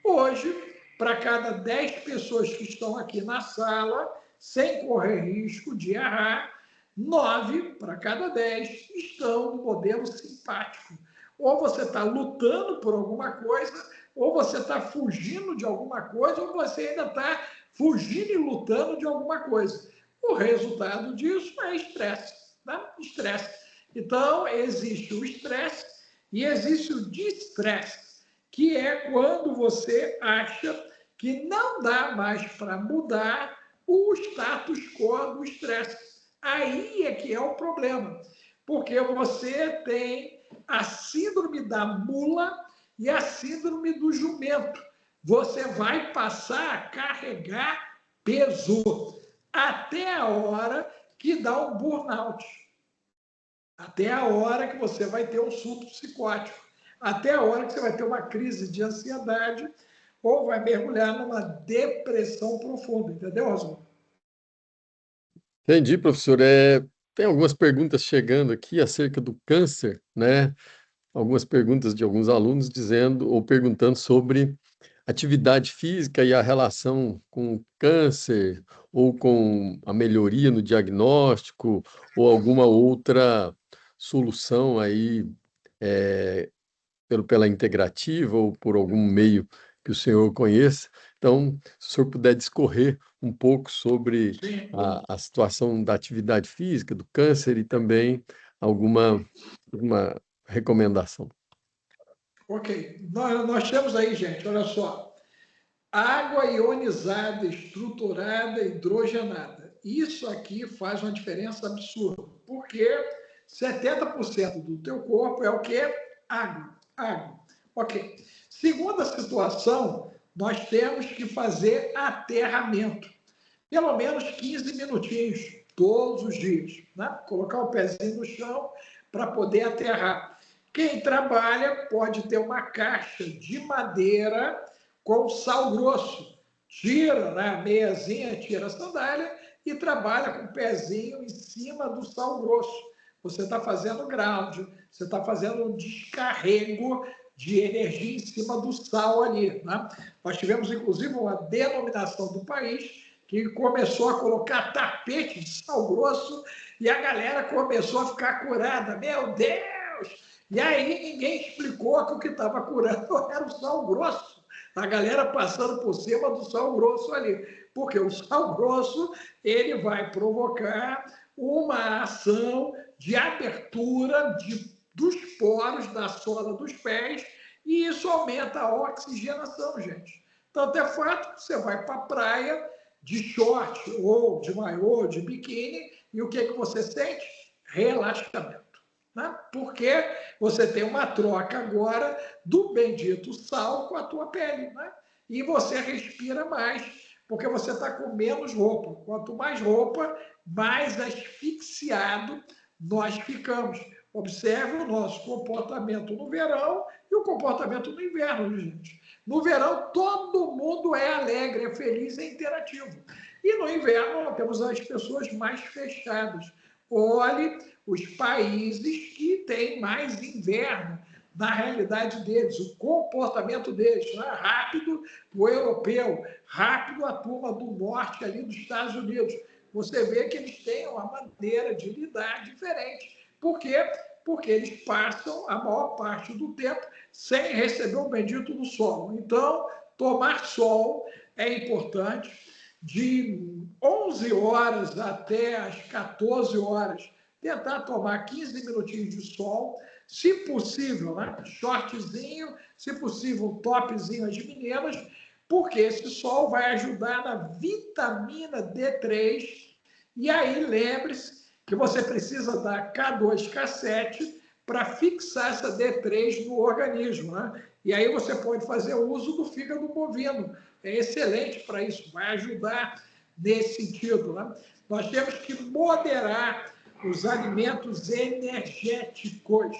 Hoje, para cada 10 pessoas que estão aqui na sala, sem correr risco de errar, 9 para cada 10 estão no modelo simpático. Ou você está lutando por alguma coisa, ou você está fugindo de alguma coisa, ou você ainda está fugindo e lutando de alguma coisa. O resultado disso é estresse. Né? Estresse. Então, existe o estresse e existe o distresse, que é quando você acha que não dá mais para mudar o status quo do estresse. Aí é que é o problema, porque você tem a síndrome da mula e a síndrome do jumento. Você vai passar a carregar peso até a hora que dá um burnout, até a hora que você vai ter um surto psicótico, até a hora que você vai ter uma crise de ansiedade ou vai mergulhar numa depressão profunda, entendeu, Oswaldo? Entendi, professor. Tem algumas perguntas chegando aqui acerca do câncer, né? Algumas perguntas de alguns alunos dizendo ou perguntando sobre atividade física e a relação com o câncer, ou com a melhoria no diagnóstico, ou alguma outra solução aí, pela integrativa ou por algum meio que o senhor conheça. Então, se o senhor puder discorrer um pouco sobre Sim. a situação da atividade física, do câncer e também alguma recomendação. Ok. Nós temos aí, gente, olha só. Água ionizada, estruturada, hidrogenada. Isso aqui faz uma diferença absurda. Por quê? 70% do teu corpo é o quê? Água. Água. Ok. Segunda situação, nós temos que fazer aterramento. Pelo menos 15 minutinhos, todos os dias. Né? Colocar o pezinho no chão para poder aterrar. Quem trabalha pode ter uma caixa de madeira com sal grosso. Tira, né, a meiazinha, tira a sandália e trabalha com o pezinho em cima do sal grosso. Você está fazendo ground, você está fazendo um descarrego de energia em cima do sal ali. Né? Nós tivemos, inclusive, uma denominação do país que começou a colocar tapete de sal grosso e a galera começou a ficar curada. Meu Deus! E aí ninguém explicou que o que estava curando era o sal grosso. A galera passando por cima do sal grosso ali. Porque o sal grosso ele vai provocar uma ação de abertura dos poros da sola dos pés e isso aumenta a oxigenação, gente. Tanto é fato que você vai para a praia de short ou de maiô, de biquíni, e o que você sente? Relaxamento. Né? Porque você tem uma troca agora do bendito sal com a tua pele. Né? E você respira mais, porque você está com menos roupa. Quanto mais roupa, mais asfixiado nós ficamos. Observe o nosso comportamento no verão e o comportamento no inverno, gente. No verão, todo mundo é alegre, é feliz, é interativo. E no inverno, nós temos as pessoas mais fechadas. Olhe os países que têm mais inverno na realidade deles, o comportamento deles. Não é rápido o europeu, rápido a turma do norte ali dos Estados Unidos. Você vê que eles têm uma maneira de lidar diferente. Por quê? Porque eles passam a maior parte do tempo sem receber o bendito do sol. Então, tomar sol é importante. De 11 horas até as 14 horas, tentar tomar 15 minutinhos de sol, se possível, né? Shortzinho, se possível, um topzinho às meninas, porque esse sol vai ajudar na vitamina D3. E aí, lembre-se que você precisa dar K2, K7 para fixar essa D3 no organismo. Né? E aí você pode fazer uso do fígado bovino. É excelente para isso, vai ajudar nesse sentido. Né? Nós temos que moderar os alimentos energéticos,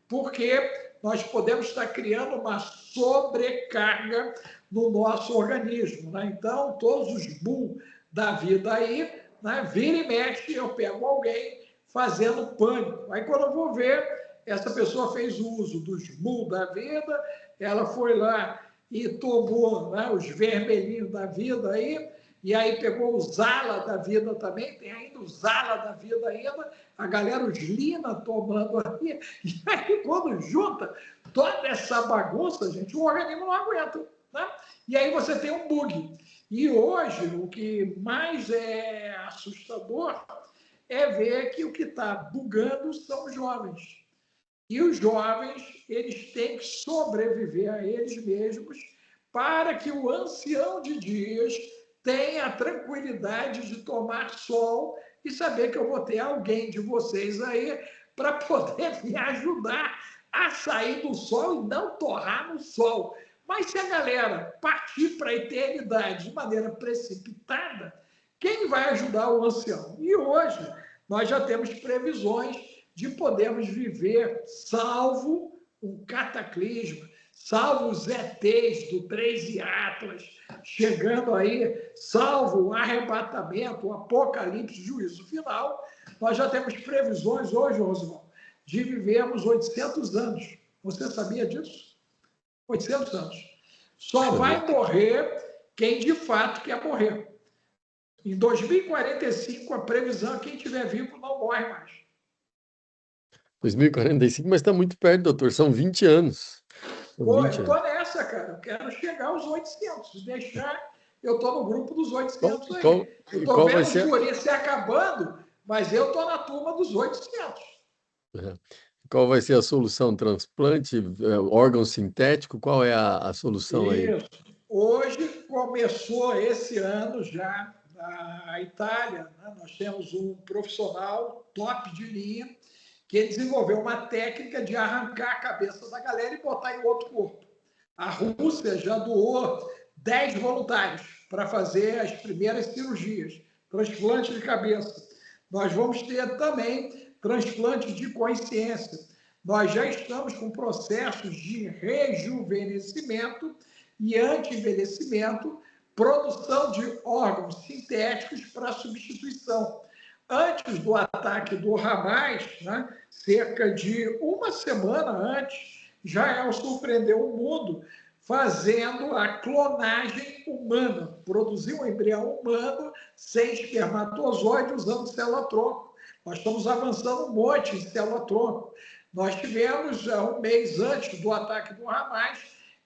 porque nós podemos estar criando uma sobrecarga no nosso organismo. Né? Então, todos os boom da vida aí, né? Vira e mexe, eu pego alguém fazendo pânico. Aí, quando eu vou ver, essa pessoa fez uso dos MU da vida, ela foi lá e tomou, né, os vermelhinhos da vida aí, e aí pegou o Zala da vida também, tem ainda o Zala da vida ainda, a galera, os Lina tomando aí, e aí quando junta toda essa bagunça, gente, o organismo não aguenta, né? E aí você tem um bug. E hoje, o que mais é assustador é ver que o que está bugando são os jovens. E os jovens, eles têm que sobreviver a eles mesmos para que o ancião de dias tenha a tranquilidade de tomar sol e saber que eu vou ter alguém de vocês aí para poder me ajudar a sair do sol e não torrar no sol. Mas se a galera partir para a eternidade de maneira precipitada, quem vai ajudar o ancião? E hoje nós já temos previsões de podermos viver, salvo um cataclisma, salvo os ETs do 3 e Atlas, chegando aí, salvo o arrebatamento, o apocalipse, juízo final, nós já temos previsões hoje, Rosivaldo, de vivermos 800 anos. Você sabia disso? 800 anos. Só vai morrer quem de fato quer morrer. Em 2045, a previsão é que quem estiver vivo não morre mais. 2045, mas está muito perto, doutor. São 20 anos. São Pô, 20 eu anos. tô nessa, cara. Eu quero chegar aos 800. Se deixar, eu tô no grupo dos 800 aí. Qual, Eu tô qual vai vendo os ser? guris se acabando, mas eu tô na turma dos 800. Qual vai ser a solução? Transplante, órgão sintético? Qual é a solução aí? Isso. Hoje começou esse ano já na Itália, né? Nós temos um profissional top de linha que ele desenvolveu uma técnica de arrancar a cabeça da galera e botar em outro corpo. A Rússia já doou 10 voluntários para fazer as primeiras cirurgias, transplante de cabeça. Nós vamos ter também transplante de consciência. Nós já estamos com processos de rejuvenescimento e anti-envelhecimento, produção de órgãos sintéticos para substituição. Antes do ataque do Hamas, né, cerca de uma semana antes, Israel surpreendeu o mundo fazendo a clonagem humana, produzir um embrião humano sem espermatozoide usando célula-tronco. Nós estamos avançando um monte em célula-tronco. Nós tivemos, um mês antes do ataque do Hamas,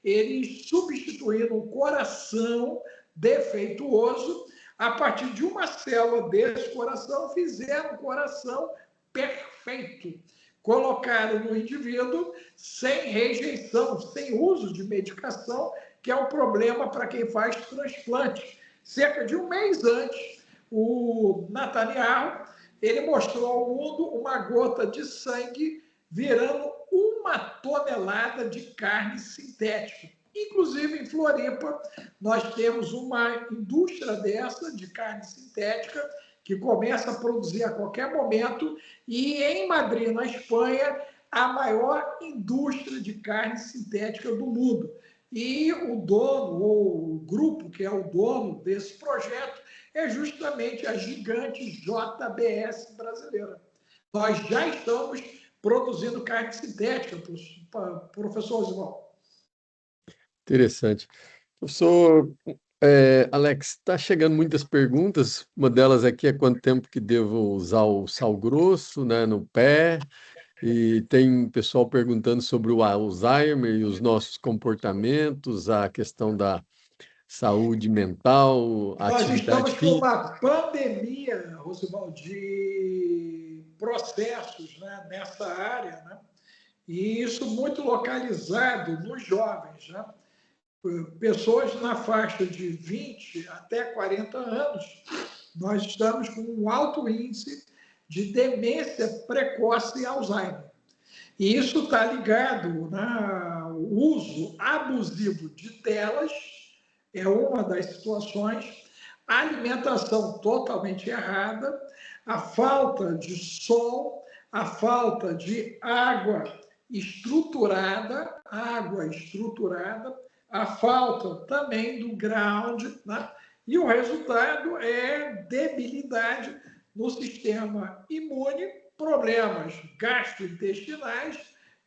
eles substituíram um coração defeituoso. A partir de uma célula desse coração, fizeram um coração perfeito. Colocaram no indivíduo sem rejeição, sem uso de medicação, que é um problema para quem faz transplante. Cerca de um mês antes, o Netanyahu, ele mostrou ao mundo uma gota de sangue virando 1 tonelada de carne sintética. Inclusive, em Floripa, nós temos uma indústria dessa, de carne sintética, que começa a produzir a qualquer momento, e em Madrid, na Espanha, a maior indústria de carne sintética do mundo. E o dono, ou o grupo que é o dono desse projeto, é justamente a gigante JBS brasileira. Nós já estamos produzindo carne sintética, professor Oswaldo. Interessante. Professor Alex, está chegando muitas perguntas. Uma delas aqui é quanto tempo que devo usar o sal grosso, né, no pé. E tem pessoal perguntando sobre o Alzheimer e os nossos comportamentos, a questão da saúde mental, a Nós atividade estamos com física. uma pandemia, Rosivaldo, de processos, né, nessa área, né? E isso muito localizado nos jovens, né? Pessoas na faixa de 20 até 40 anos, nós estamos com um alto índice de demência precoce e Alzheimer. E isso está ligado, né, ao uso abusivo de telas, é uma das situações, a alimentação totalmente errada, a falta de som, a falta de água estruturada, a falta também do ground, né? E o resultado é debilidade no sistema imune, problemas gastrointestinais,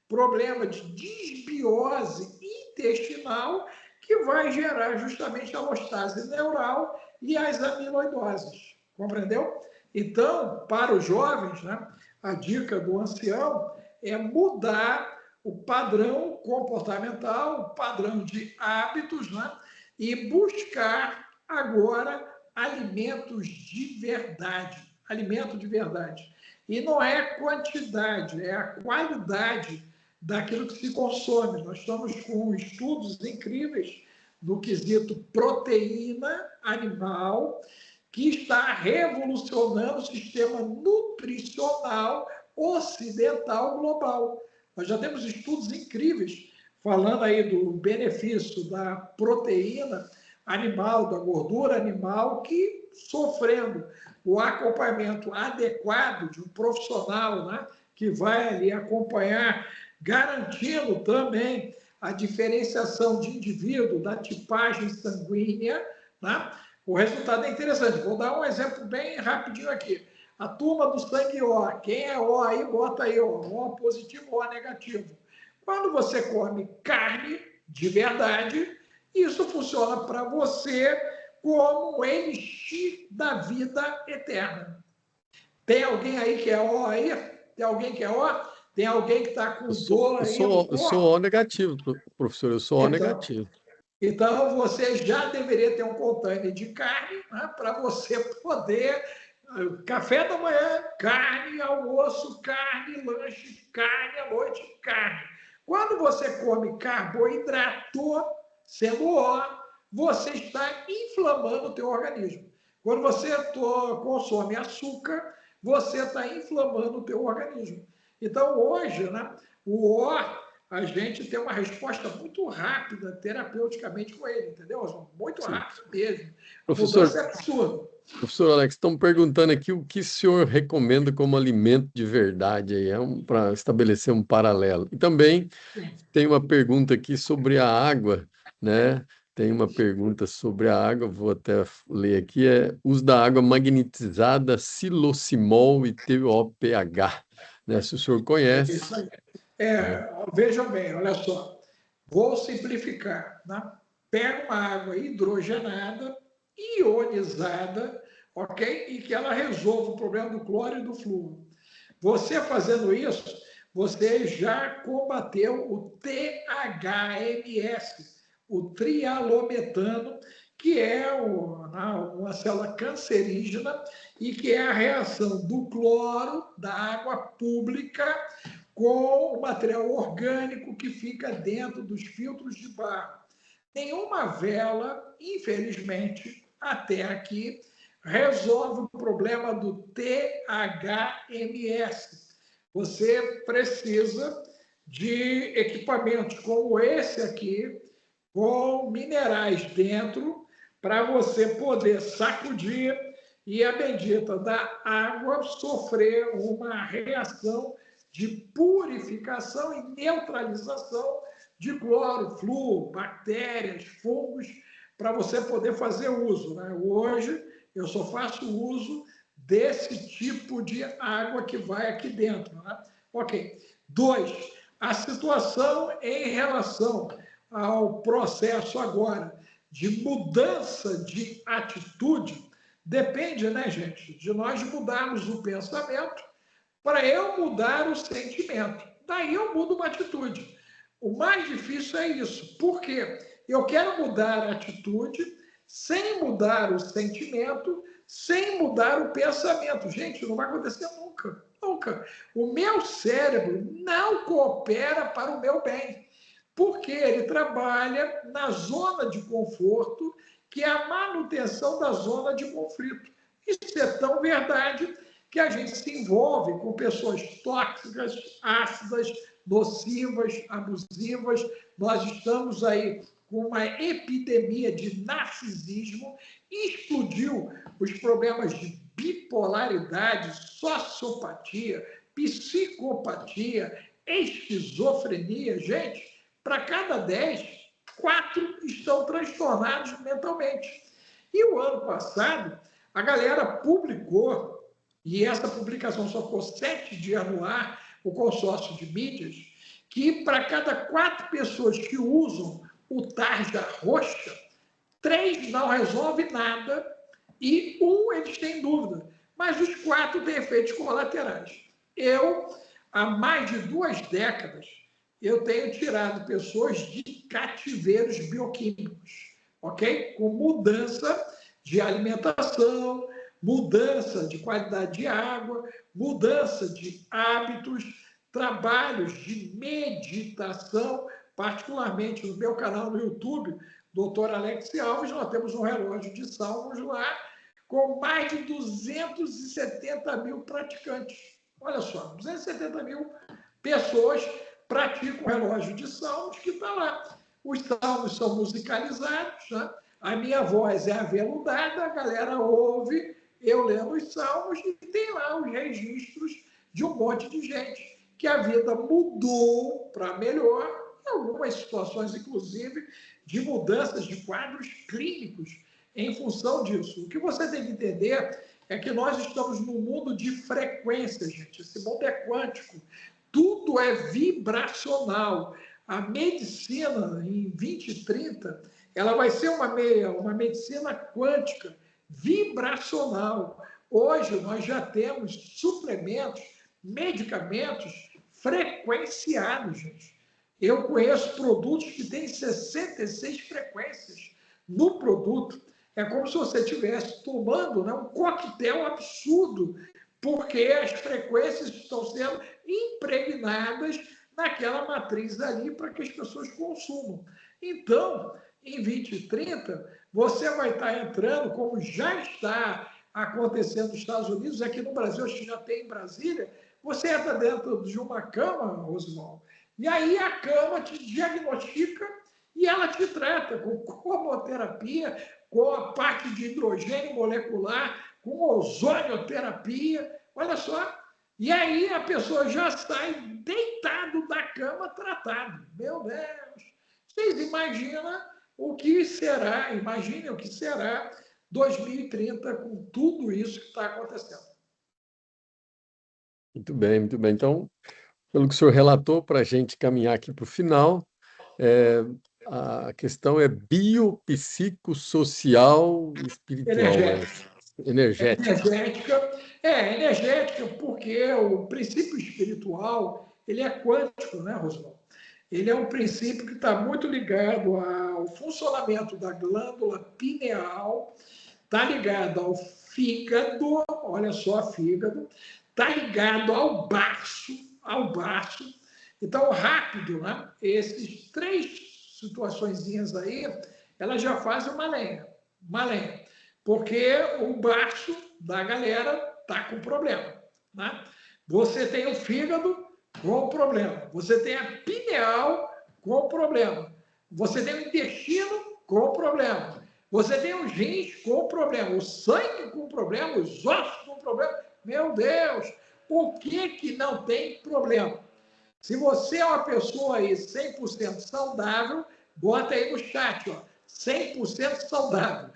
problema de disbiose intestinal, que vai gerar justamente a alostase neural e as amiloidoses. Compreendeu? Então, para os jovens, né, a dica do ancião é mudar o padrão comportamental, o padrão de hábitos, né, e buscar agora alimentos de verdade. Alimento de verdade. E não é quantidade, é a qualidade daquilo que se consome. Nós estamos com estudos incríveis no quesito proteína animal, que está revolucionando o sistema nutricional ocidental global. Nós já temos estudos incríveis falando aí do benefício da proteína animal, da gordura animal, que sofrendo o acompanhamento adequado de um profissional, né, que vai ali acompanhar, garantindo também a diferenciação de indivíduo da tipagem sanguínea, né? O resultado é interessante. Vou dar um exemplo bem rapidinho aqui. A turma do sangue O, quem é O aí, bota aí O positivo, O negativo. Quando você come carne de verdade, isso funciona para você como um elixir da vida eterna. Tem alguém aí que é O aí? Tem alguém que é O? Tem alguém que está com dor aí no Eu sou corpo? O negativo, professor, eu sou O negativo. Então, você já deveria ter um container de carne, né, para você poder... Café da manhã, carne, almoço, carne, lanche, carne, à noite, carne. Quando você come carboidrato, sendo O, você está inflamando o teu organismo. Quando você consome açúcar, você está inflamando o teu organismo. Então, hoje, né, o O, a gente tem uma resposta muito rápida terapeuticamente com ele, entendeu? Muito Sim. rápida mesmo. A Professor, mudança é absurda. professor Alex, estão perguntando aqui o que o senhor recomenda como alimento de verdade aí, para estabelecer um paralelo. E também tem uma pergunta aqui sobre a água, né? Tem uma pergunta sobre a água, vou até ler aqui, uso da água magnetizada, silocimol e TOPH, né? Se o senhor É conhece, isso aí. né? Veja bem, olha só. Vou simplificar. Né? Pega uma água hidrogenada, ionizada, ok? E que ela resolva o problema do cloro e do flúor. Você fazendo isso, você já combateu o THMS, o trialometano, que é uma célula cancerígena e que é a reação do cloro da água pública com o material orgânico que fica dentro dos filtros de barro. Nenhuma vela, infelizmente, até aqui, resolve o problema do THMS. Você precisa de equipamentos como esse aqui, com minerais dentro, para você poder sacudir e a bendita da água sofrer uma reação de purificação e neutralização de cloro, flúor, bactérias, fungos, para você poder fazer uso. Né? Hoje, eu só faço uso desse tipo de água que vai aqui dentro. Né? Ok. 2. A situação em relação ao processo agora de mudança de atitude depende, né, gente, de nós mudarmos o pensamento para eu mudar o sentimento. Daí eu mudo uma atitude. O mais difícil é isso. Por quê? Eu quero mudar a atitude sem mudar o sentimento, sem mudar o pensamento. Gente, não vai acontecer nunca. Nunca. O meu cérebro não coopera para o meu bem, porque ele trabalha na zona de conforto, que é a manutenção da zona de conflito. Isso é tão verdade que a gente se envolve com pessoas tóxicas, ácidas, nocivas, abusivas. Nós estamos aí com uma epidemia de narcisismo, explodiu os problemas de bipolaridade, sociopatia, psicopatia, esquizofrenia. Gente, para cada 10, 4 estão transtornados mentalmente. E o ano passado, a galera publicou, e essa publicação só ficou 7 dias no ar, o consórcio de mídias, que para cada 4 pessoas que usam o tarja roxa, 3 não resolve nada e 1 eles têm dúvida. Mas os 4 têm efeitos colaterais. Eu, há mais de 2 décadas, eu tenho tirado pessoas de cativeiros bioquímicos, ok? Com mudança de alimentação, mudança de qualidade de água, mudança de hábitos, trabalhos de meditação, particularmente no meu canal no YouTube, Dr. Alex Alves, nós temos um relógio de salmos lá com mais de 270 mil praticantes. Olha só, 270 mil pessoas praticam o relógio de salmos que está lá. Os salmos são musicalizados, né? A minha voz é aveludada, a galera ouve eu lendo os salmos e tem lá os registros de um monte de gente que a vida mudou para melhor, em algumas situações, inclusive, de mudanças de quadros clínicos em função disso. O que você tem que entender é que nós estamos num mundo de frequência, gente. Esse mundo é quântico. Tudo é vibracional. A medicina, em 2030, ela vai ser uma medicina quântica, vibracional. Hoje, nós já temos suplementos, medicamentos frequenciados, gente. Eu conheço produtos que têm 66 frequências no produto. É como se você estivesse tomando, né, um coquetel absurdo, porque as frequências estão sendo impregnadas naquela matriz ali para que as pessoas consumam. Então, em 2030, você vai estar entrando, como já está acontecendo nos Estados Unidos, aqui no Brasil, acho que já tem em Brasília, Você entra dentro de uma cama, Roswaldo, e aí a cama te diagnostica e ela te trata com cromoterapia, com a parte de hidrogênio molecular, com ozonioterapia, olha só. E aí a pessoa já sai deitado da cama tratado. Meu Deus! Vocês imaginam o que será, imaginem o que será 2030 com tudo isso que está acontecendo. Muito bem, muito bem. Então, pelo que o senhor relatou, para a gente caminhar aqui para o final, é, a questão é biopsicossocial espiritual, Energética. energética. Energética porque o princípio espiritual ele é quântico, né, Roswell? Ele é um princípio que está muito ligado ao funcionamento da glândula pineal, está ligado ao fígado, olha só, fígado, está ligado ao baço. Então, rápido, né? Esses três situaçõezinhas aí, elas já fazem uma lenha, porque o baço da galera está com problema, né? Você tem o fígado com problema, você tem a pineal com problema, você tem o intestino com problema, você tem os rins com problema, o sangue com problema, os ossos com problema. Meu Deus, o que não tem problema? Se você é uma pessoa aí 100% saudável, bota aí no chat, ó, 100% saudável.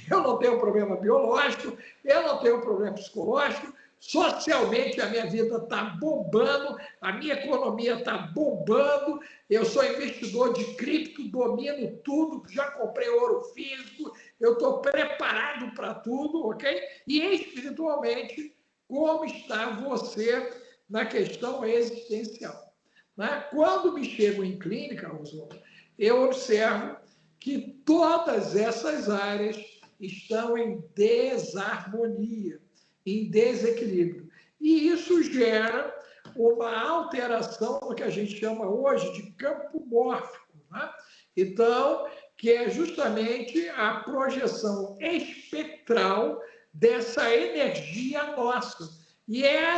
Eu não tenho problema biológico, eu não tenho problema psicológico, socialmente a minha vida está bombando, a minha economia está bombando, eu sou investidor de cripto, domino tudo, já comprei ouro físico, eu estou preparado para tudo, ok? E espiritualmente, como está você na questão existencial? Né? Quando me chego em clínica, Rosana, eu observo que todas essas áreas estão em desarmonia, em desequilíbrio. E isso gera uma alteração no que a gente chama hoje de campo mórfico. Né? Então, que é justamente a projeção espectral dessa energia nossa. E é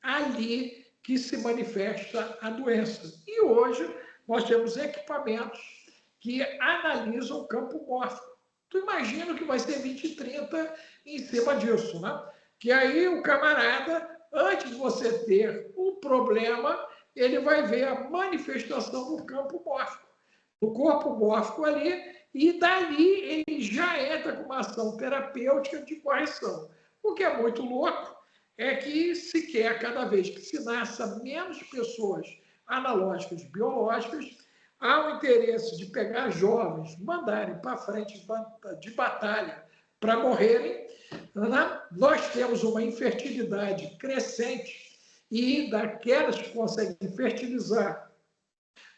ali que se manifesta a doença. E hoje nós temos equipamentos que analisam o campo mórfico. Tu imagina que vai ser 20 e 30 em cima disso, né? Que aí o camarada, antes de você ter um problema, ele vai ver a manifestação do campo mórfico, do corpo mórfico ali, e dali ele já entra com uma ação terapêutica de correção. O que é muito louco é que se quer, cada vez que se nasça menos pessoas analógicas biológicas, há o interesse de pegar jovens, mandarem para frente de batalha para morrerem. Né? Nós temos uma infertilidade crescente e daquelas que conseguem fertilizar,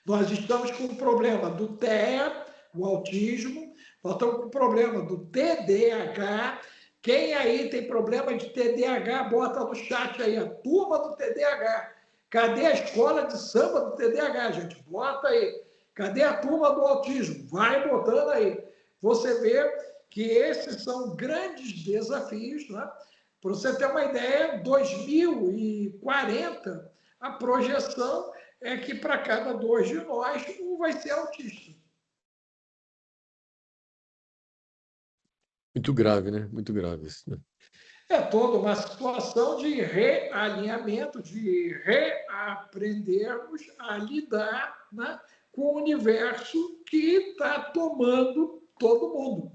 nós estamos com o problema do TEA, o autismo, nós estamos com o problema do TDAH. Quem aí tem problema de TDAH, bota no chat aí, a turma do TDAH. Cadê a escola de samba do TDAH, gente? Bota aí. Cadê a turma do autismo? Vai botando aí. Você vê que esses são grandes desafios, né? Para você ter uma ideia, 2040, a projeção é que para cada 2 de nós, um vai ser autista. Muito grave, né? Muito grave isso, né? É toda uma situação de realinhamento, de reaprendermos a lidar, né, com o universo que está tomando todo mundo.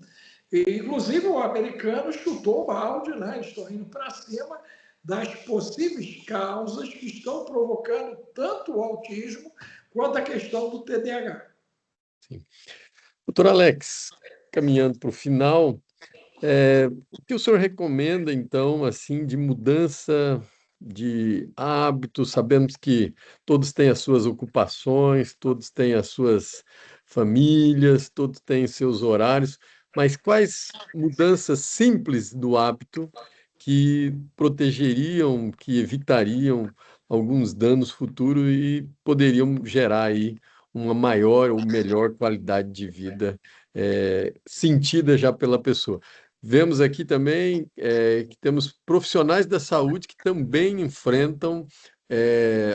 E, inclusive, o americano chutou o balde, né? Eles estão indo para cima das possíveis causas que estão provocando tanto o autismo quanto a questão do TDAH. Sim. Doutor Alex, caminhando para o final, o que o senhor recomenda, então, assim, de mudança de hábitos? Sabemos que todos têm as suas ocupações, todos têm as suas famílias, todos têm seus horários, mas quais mudanças simples do hábito que protegeriam, que evitariam alguns danos futuros e poderiam gerar aí uma maior ou melhor qualidade de vida, sentida já pela pessoa? Vemos aqui também que temos profissionais da saúde que também enfrentam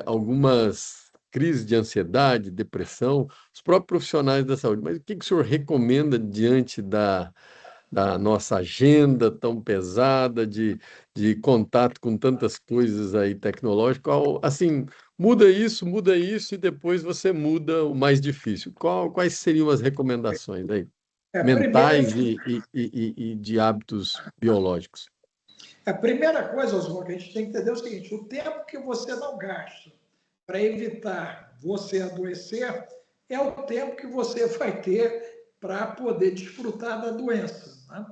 algumas crises de ansiedade, depressão, os próprios profissionais da saúde. Mas o que que o senhor recomenda diante da nossa agenda tão pesada, de contato com tantas coisas aí tecnológicas? Assim, muda isso e depois você muda o mais difícil. Quais seriam as recomendações aí? Primeiro, Mentais e de hábitos biológicos. a primeira coisa, Oswaldo, que a gente tem que entender é o seguinte: o tempo que você não gasta para evitar você adoecer é o tempo que você vai ter para poder desfrutar da doença. Né?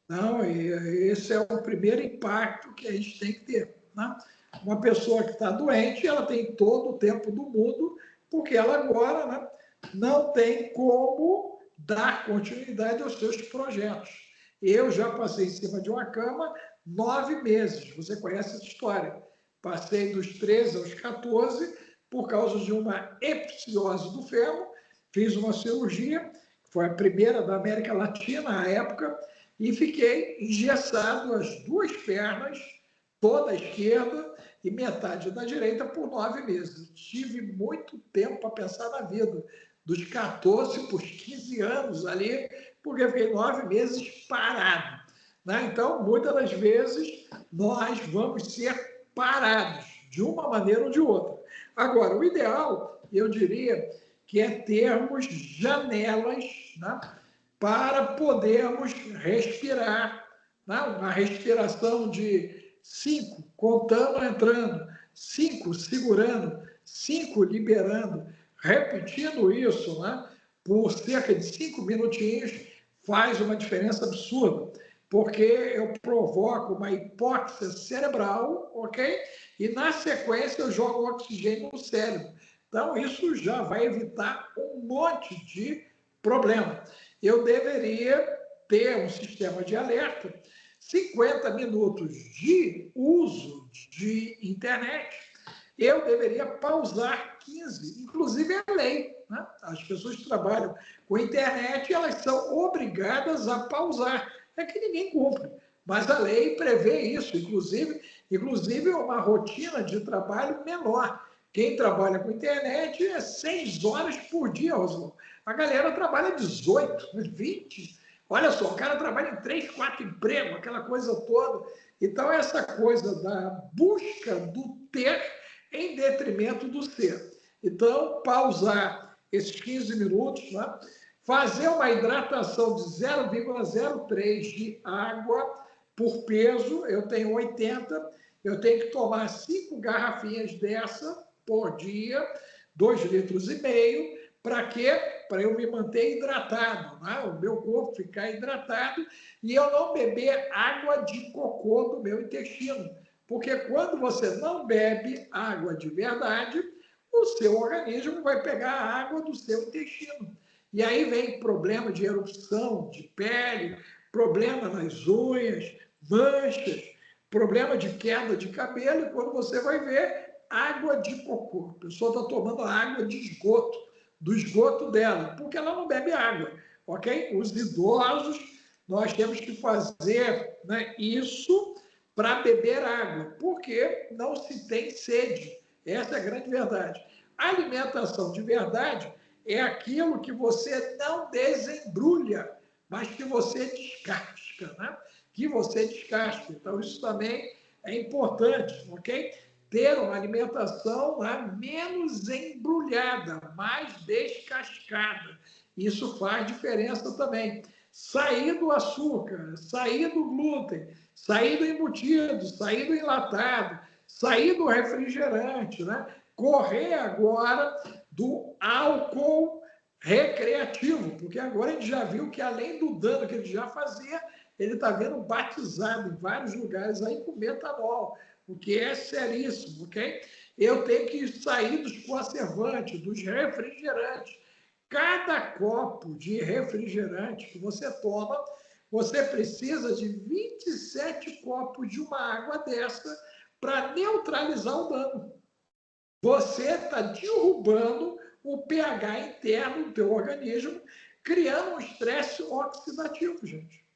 Então, esse é o primeiro impacto que a gente tem que ter. Né? Uma pessoa que está doente, ela tem todo o tempo do mundo, porque ela agora, né, não tem como dar continuidade aos seus projetos. Eu já passei em cima de uma cama 9 meses. Você conhece essa história. Passei dos 13 aos 14 por causa de uma epifisiose do fêmur. Fiz uma cirurgia, foi a primeira da América Latina à época, e fiquei engessado as duas pernas, toda a esquerda e metade da direita, por 9 meses. Tive muito tempo para pensar na vida, dos 14 para os 15 anos ali, porque fiquei 9 meses parado. Né? Então, muitas das vezes, nós vamos ser parados, de uma maneira ou de outra. Agora, o ideal, eu diria, que é termos janelas, né, para podermos respirar, né? Uma respiração de 5, contando, entrando, 5, segurando, 5, liberando, repetindo isso, né? Por cerca de 5 minutinhos, faz uma diferença absurda, porque eu provoco uma hipóxia cerebral, ok? E na sequência eu jogo oxigênio no cérebro. Então, isso já vai evitar um monte de problema. Eu deveria ter um sistema de alerta, 50 minutos de uso de internet, eu deveria pausar 15, inclusive é lei. Né? As pessoas que trabalham com internet, elas são obrigadas a pausar. É que ninguém cumpre, mas a lei prevê isso, inclusive uma rotina de trabalho menor. Quem trabalha com internet é 6 horas por dia, Oswaldo. A galera trabalha 18, 20. Olha só, o cara trabalha em 3, 4 empregos, aquela coisa toda. Então, essa coisa da busca do ter em detrimento do ser. Então, pausar esses 15 minutos, né? Fazer uma hidratação de 0,03 de água por peso, eu tenho 80, eu tenho que tomar 5 garrafinhas dessa por dia, 2,5 litros. Para quê? Para eu me manter hidratado, né? O meu corpo ficar hidratado e eu não beber água de cocô do meu intestino. Porque quando você não bebe água de verdade, o seu organismo vai pegar a água do seu intestino. E aí vem problema de erupção de pele, problema nas unhas, manchas, problema de queda de cabelo, e quando você vai ver, água de cocô. A pessoa está tomando água de esgoto, do esgoto dela, porque ela não bebe água, ok? Os idosos, nós temos que fazer, né, isso para beber água, porque não se tem sede. Essa é a grande verdade. A alimentação de verdade é aquilo que você não desembrulha, mas que você descasca, né? Que você descasca. Então, isso também é importante, ok? Ter uma alimentação, né, menos embrulhada, mais descascada. Isso faz diferença também. Sair do açúcar, sair do glúten, sair do embutido, sair do enlatado, sair do refrigerante, né? Correr agora do álcool recreativo, porque agora a gente já viu que, além do dano que ele já fazia, ele está vendo batizado em vários lugares aí com metanol, o que é seríssimo, ok? Eu tenho que sair dos conservantes, dos refrigerantes. Cada copo de refrigerante que você toma, você precisa de 27 copos de uma água dessa para neutralizar o dano. Você está derrubando o pH interno do teu organismo, criando um estresse oxidativo, gente.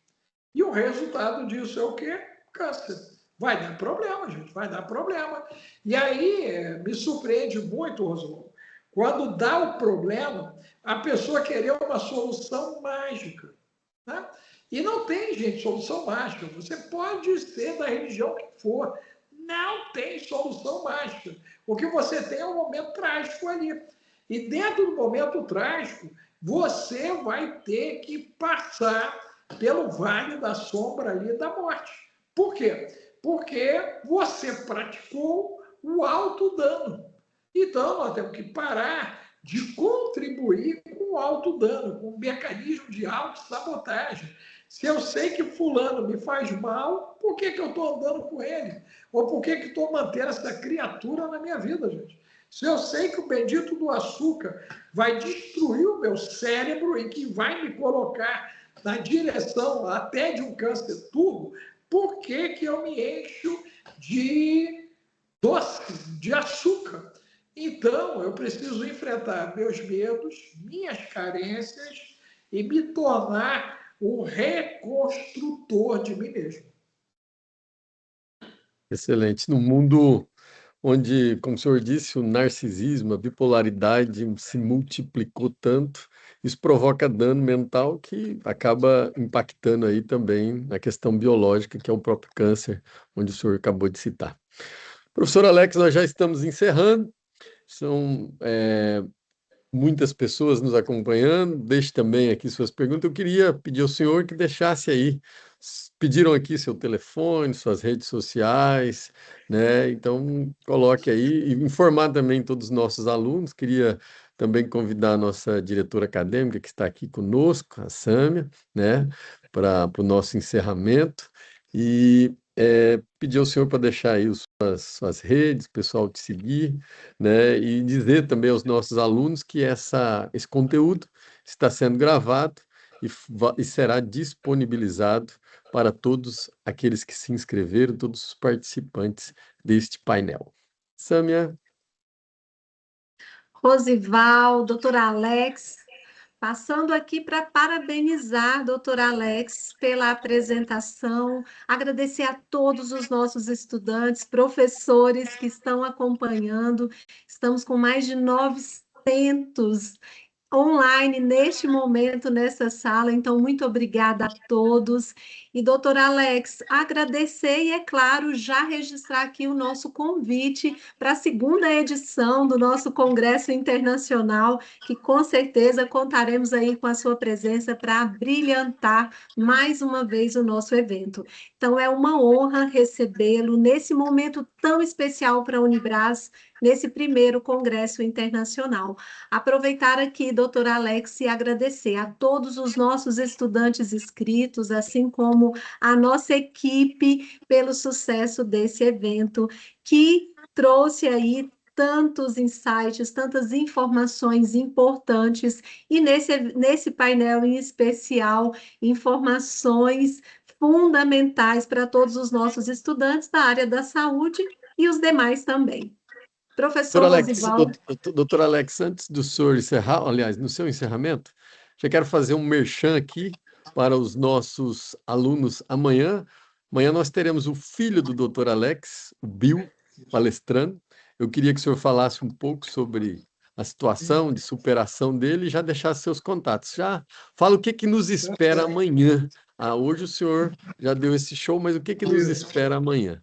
E o resultado disso é o quê? Câncer. Vai dar problema, gente, vai dar problema. E aí me surpreende muito, Roswaldo, quando dá o problema, a pessoa querer uma solução mágica. Né? E não tem, gente, solução mágica. Você pode ser da religião que for. Não tem solução mágica. O que você tem é um momento trágico ali. E dentro do momento trágico, você vai ter que passar pelo vale da sombra ali da morte. Por quê? Porque você praticou o alto dano. Então, nós temos que parar de contribuir com o alto dano, com o mecanismo de autossabotagem. Se eu sei que fulano me faz mal, por que eu estou andando com ele? Ou por que estou mantendo essa criatura na minha vida, gente? Se eu sei que o bendito do açúcar vai destruir o meu cérebro e que vai me colocar na direção até de um câncer turbo, por que eu me encho de doce, de açúcar? Então, eu preciso enfrentar meus medos, minhas carências e me tornar um reconstrutor de mim mesmo. Excelente. No mundo onde, como o senhor disse, o narcisismo, a bipolaridade se multiplicou tanto, isso provoca dano mental que acaba impactando aí também na questão biológica, que é o próprio câncer, onde o senhor acabou de citar. Professor Alex, nós já estamos encerrando, são muitas pessoas nos acompanhando. Deixe também aqui suas perguntas. Eu queria pedir ao senhor que deixasse aí. Pediram aqui seu telefone, suas redes sociais, né? Então, coloque aí e informar também todos os nossos alunos. Queria também convidar a nossa diretora acadêmica, que está aqui conosco, a Sâmia, né? Para o nosso encerramento. E pedir ao senhor para deixar aí suas redes, o pessoal te seguir, né? E dizer também aos nossos alunos que esse conteúdo está sendo gravado e será disponibilizado para todos aqueles que se inscreveram, todos os participantes deste painel. Sâmia, Rosival, doutor Alex, passando aqui para parabenizar doutor Alex pela apresentação, agradecer a todos os nossos estudantes, professores que estão acompanhando. Estamos com mais de 900 online neste momento, nessa sala. Então, muito obrigada a todos. E, doutor Alex, agradecer e, é claro, já registrar aqui o nosso convite para a segunda edição do nosso Congresso Internacional, que com certeza contaremos aí com a sua presença para brilhantar mais uma vez o nosso evento. Então, é uma honra recebê-lo nesse momento tão especial para a Unibras, nesse primeiro Congresso Internacional. Aproveitar aqui, doutor Alex, e agradecer a todos os nossos estudantes inscritos, assim como a nossa equipe, pelo sucesso desse evento, que trouxe aí tantos insights, tantas informações importantes, e nesse painel em especial, informações fundamentais para todos os nossos estudantes da área da saúde e os demais também. doutor Professor Alex, Rosivaldo. doutor Alex, antes do senhor encerrar, aliás, no seu encerramento, já quero fazer um merchan aqui para os nossos alunos amanhã. Amanhã nós teremos o filho do doutor Alex, o Bill, palestrando. Eu queria que o senhor falasse um pouco sobre a situação de superação dele e já deixasse seus contatos. Já fala o que nos espera amanhã. Hoje o senhor já deu esse show, mas o que nos espera amanhã?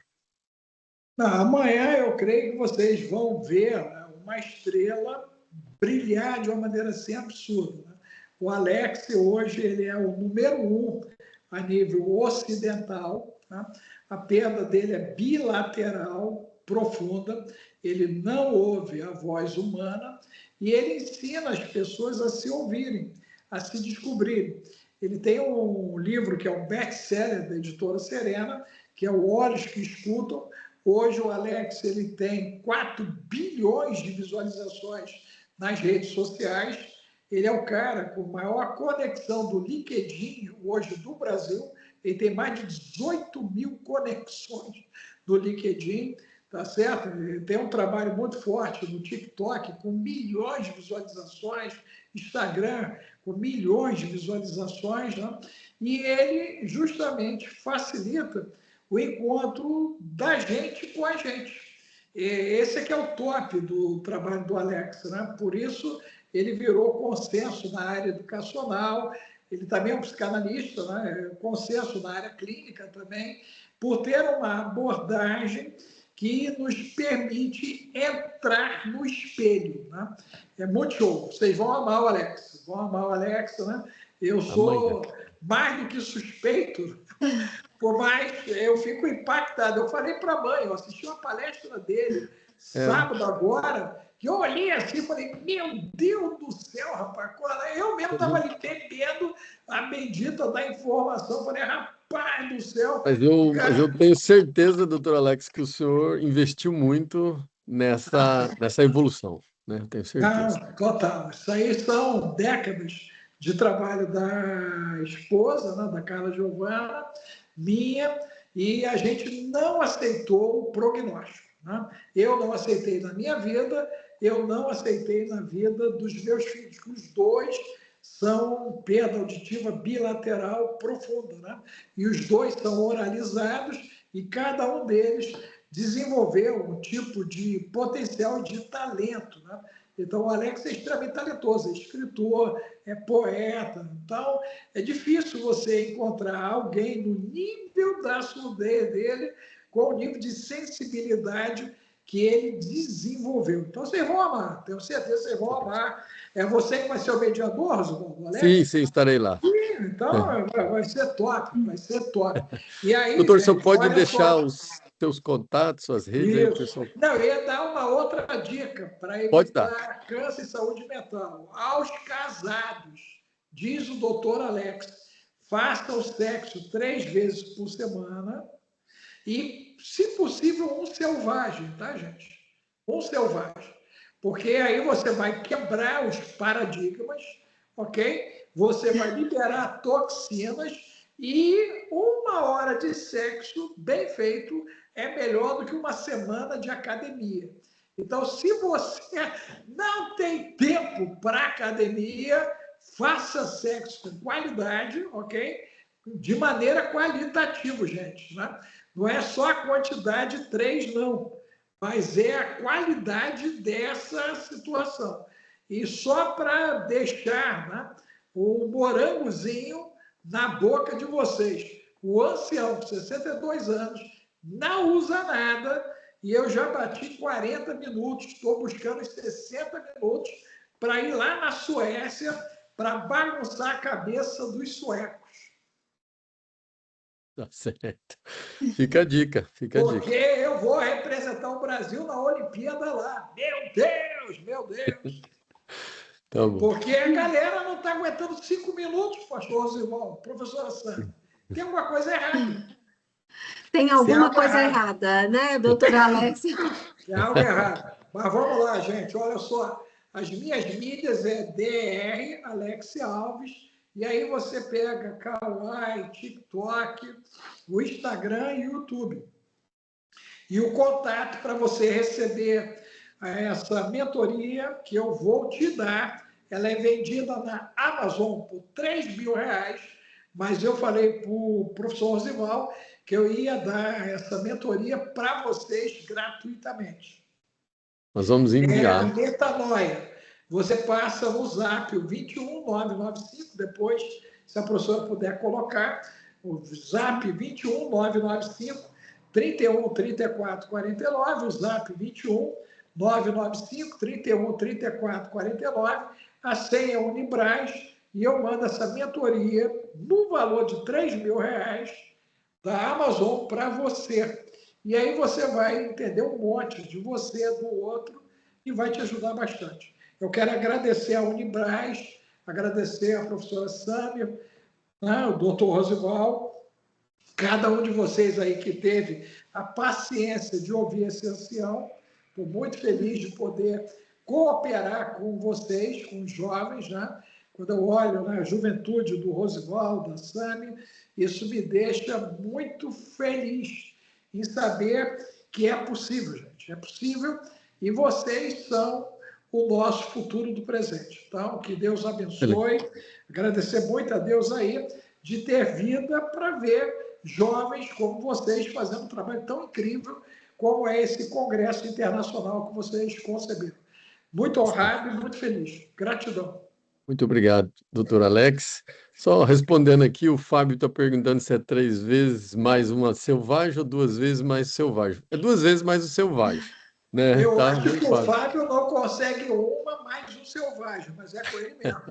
Não, amanhã eu creio que vocês vão ver uma estrela brilhar de uma maneira assim absurda. Né? O Alex hoje ele é o número 1 a nível ocidental. Né? A perda dele é bilateral, profunda. Ele não ouve a voz humana e ele ensina as pessoas a se ouvirem, a se descobrirem. Ele tem um livro que é um best-seller da editora Serena, que é o Olhos que Escutam. Hoje o Alex ele tem 4 bilhões de visualizações nas redes sociais. Ele é o cara com maior conexão do LinkedIn hoje do Brasil. Ele tem mais de 18 mil conexões do LinkedIn, tá certo? Ele tem um trabalho muito forte no TikTok, com milhões de visualizações, Instagram, com milhões de visualizações, né? E ele justamente facilita o encontro da gente com a gente. Esse é que é o top do trabalho do Alex, né? Por isso ele virou consenso na área educacional, ele também é um psicanalista, né? Consenso na área clínica também, por ter uma abordagem que nos permite entrar no espelho, né? É muito show. Vocês vão amar o Alex, né? Eu sou mais do que suspeito, por mais eu fico impactado. Eu falei para a mãe, eu assisti uma palestra dele sábado agora, que eu olhei assim e falei, meu Deus do céu, rapaz, eu mesmo estava ali bebendo a bendita da informação, falei, rapaz do céu. Mas eu tenho certeza, doutor Alex, que o senhor investiu muito nessa evolução, né? Eu tenho certeza. Total. Isso aí são décadas de trabalho da esposa, né, da Carla Giovana, minha, e a gente não aceitou o prognóstico. Né? Eu não aceitei na minha vida, eu não aceitei na vida dos meus filhos, que os dois são perda auditiva bilateral profunda, né? E os dois são oralizados e cada um deles desenvolveu um tipo de potencial de talento, né? Então, o Alex é extremamente talentoso, é escritor, é poeta. Então, é difícil você encontrar alguém no nível da surdez dele, com o nível de sensibilidade que ele desenvolveu. Então, vocês vão amar, tenho certeza que vocês vão amar. É você que vai ser o mediador, Alex? Sim, estarei lá. Sim, então, vai ser top, vai ser top. E aí, Doutor, gente, você pode olha deixar só. os seus contatos, suas redes aí, Isso. pessoal? Não, eu ia dar uma outra dica para Pode dar. evitar câncer e saúde mental. Aos casados, diz o doutor Alex, faça o sexo 3 vezes por semana e, se possível, um selvagem, tá, gente? Um selvagem. Porque aí você vai quebrar os paradigmas, ok? Você vai liberar toxinas e 1 hora de sexo bem feito é melhor do que uma semana de academia. Então, se você não tem tempo para academia, faça sexo com qualidade, ok? De maneira qualitativa, gente, né? Não é só a quantidade 3, não, mas é a qualidade dessa situação. E só para deixar, né, o morangozinho na boca de vocês. O ancião de 62 anos não usa nada e eu já bati 40 minutos, estou buscando os 60 minutos para ir lá na Suécia para bagunçar a cabeça dos suecos. Tá certo. Fica a dica, fica a dica. Porque eu vou representar o Brasil na Olimpíada lá. Meu Deus, meu Deus. Tá bom. Porque a galera não está aguentando 5 minutos, pastor Rosivaldo, professora Sandra. Tem alguma coisa errada. Tem alguma coisa errada, né, doutor Alex? Tem algo errado. Mas vamos lá, gente. Olha só. As minhas mídias é DR Alex Alves. E aí você pega Kawaii, TikTok, o Instagram e o YouTube. E o contato para você receber essa mentoria que eu vou te dar, ela é vendida na Amazon por R$3.000, mas eu falei para o professor Rosival que eu ia dar essa mentoria para vocês gratuitamente. Nós vamos enviar. Metanoia. Você passa no zap o 21995, depois, se a professora puder colocar, o zap 21995 31 34 49, o zap 21 995 31 34 49, a senha é Unibras, e eu mando essa mentoria no valor de R$3.000 da Amazon para você. E aí você vai entender um monte de você, do outro, e vai te ajudar bastante. Eu quero agradecer a Unibras, agradecer a professora Sâmia, né, o doutor Rosival, cada um de vocês aí que teve a paciência de ouvir esse ancião. Estou muito feliz de poder cooperar com vocês, com os jovens, né? Quando eu olho, né, a juventude do Rosival, da Sâmia, isso me deixa muito feliz em saber que é possível, gente. É possível, e vocês são o nosso futuro do presente. Então, que Deus abençoe. Agradecer muito a Deus aí de ter vida para ver jovens como vocês fazendo um trabalho tão incrível como é esse congresso internacional que vocês conceberam. Muito honrado e muito feliz. Gratidão. Muito obrigado, doutor Alex. Só respondendo aqui, o Fábio está perguntando se é 3 vezes mais uma selvagem ou 2 vezes mais selvagem. É 2 vezes mais o selvagem, né? Eu Tá, acho viu, que o Fábio? Fábio não consegue uma mais um selvagem, mas é com ele mesmo.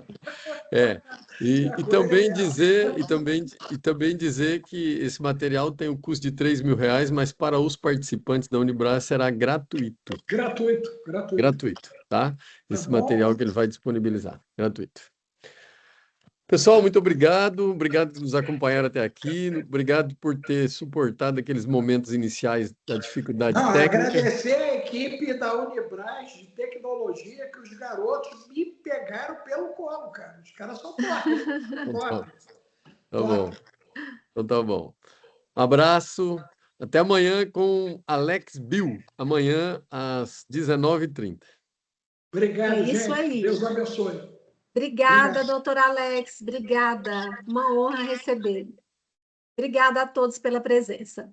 É. E, É e com ele também mesmo. dizer, e também dizer que esse material tem um custo de R$ 3.000, mas para os participantes da Unibras será gratuito. Gratuito, gratuito. Gratuito, tá? Tá Esse bom? material que ele vai disponibilizar, gratuito. Pessoal, muito obrigado. Obrigado por nos acompanhar até aqui. Obrigado por ter suportado aqueles momentos iniciais da dificuldade Não, técnica. agradecer a equipe da Unibras de tecnologia, que os garotos me pegaram pelo colo, cara. Os caras são top. Então, Top. tá bom. Então tá bom. Um abraço. Até amanhã com Alex Bill. Amanhã às 19h30. É Obrigado, isso gente. aí. Deus abençoe. Obrigada, Obrigado. doutor Alex. Obrigada. Uma honra receber. Obrigada a todos pela presença.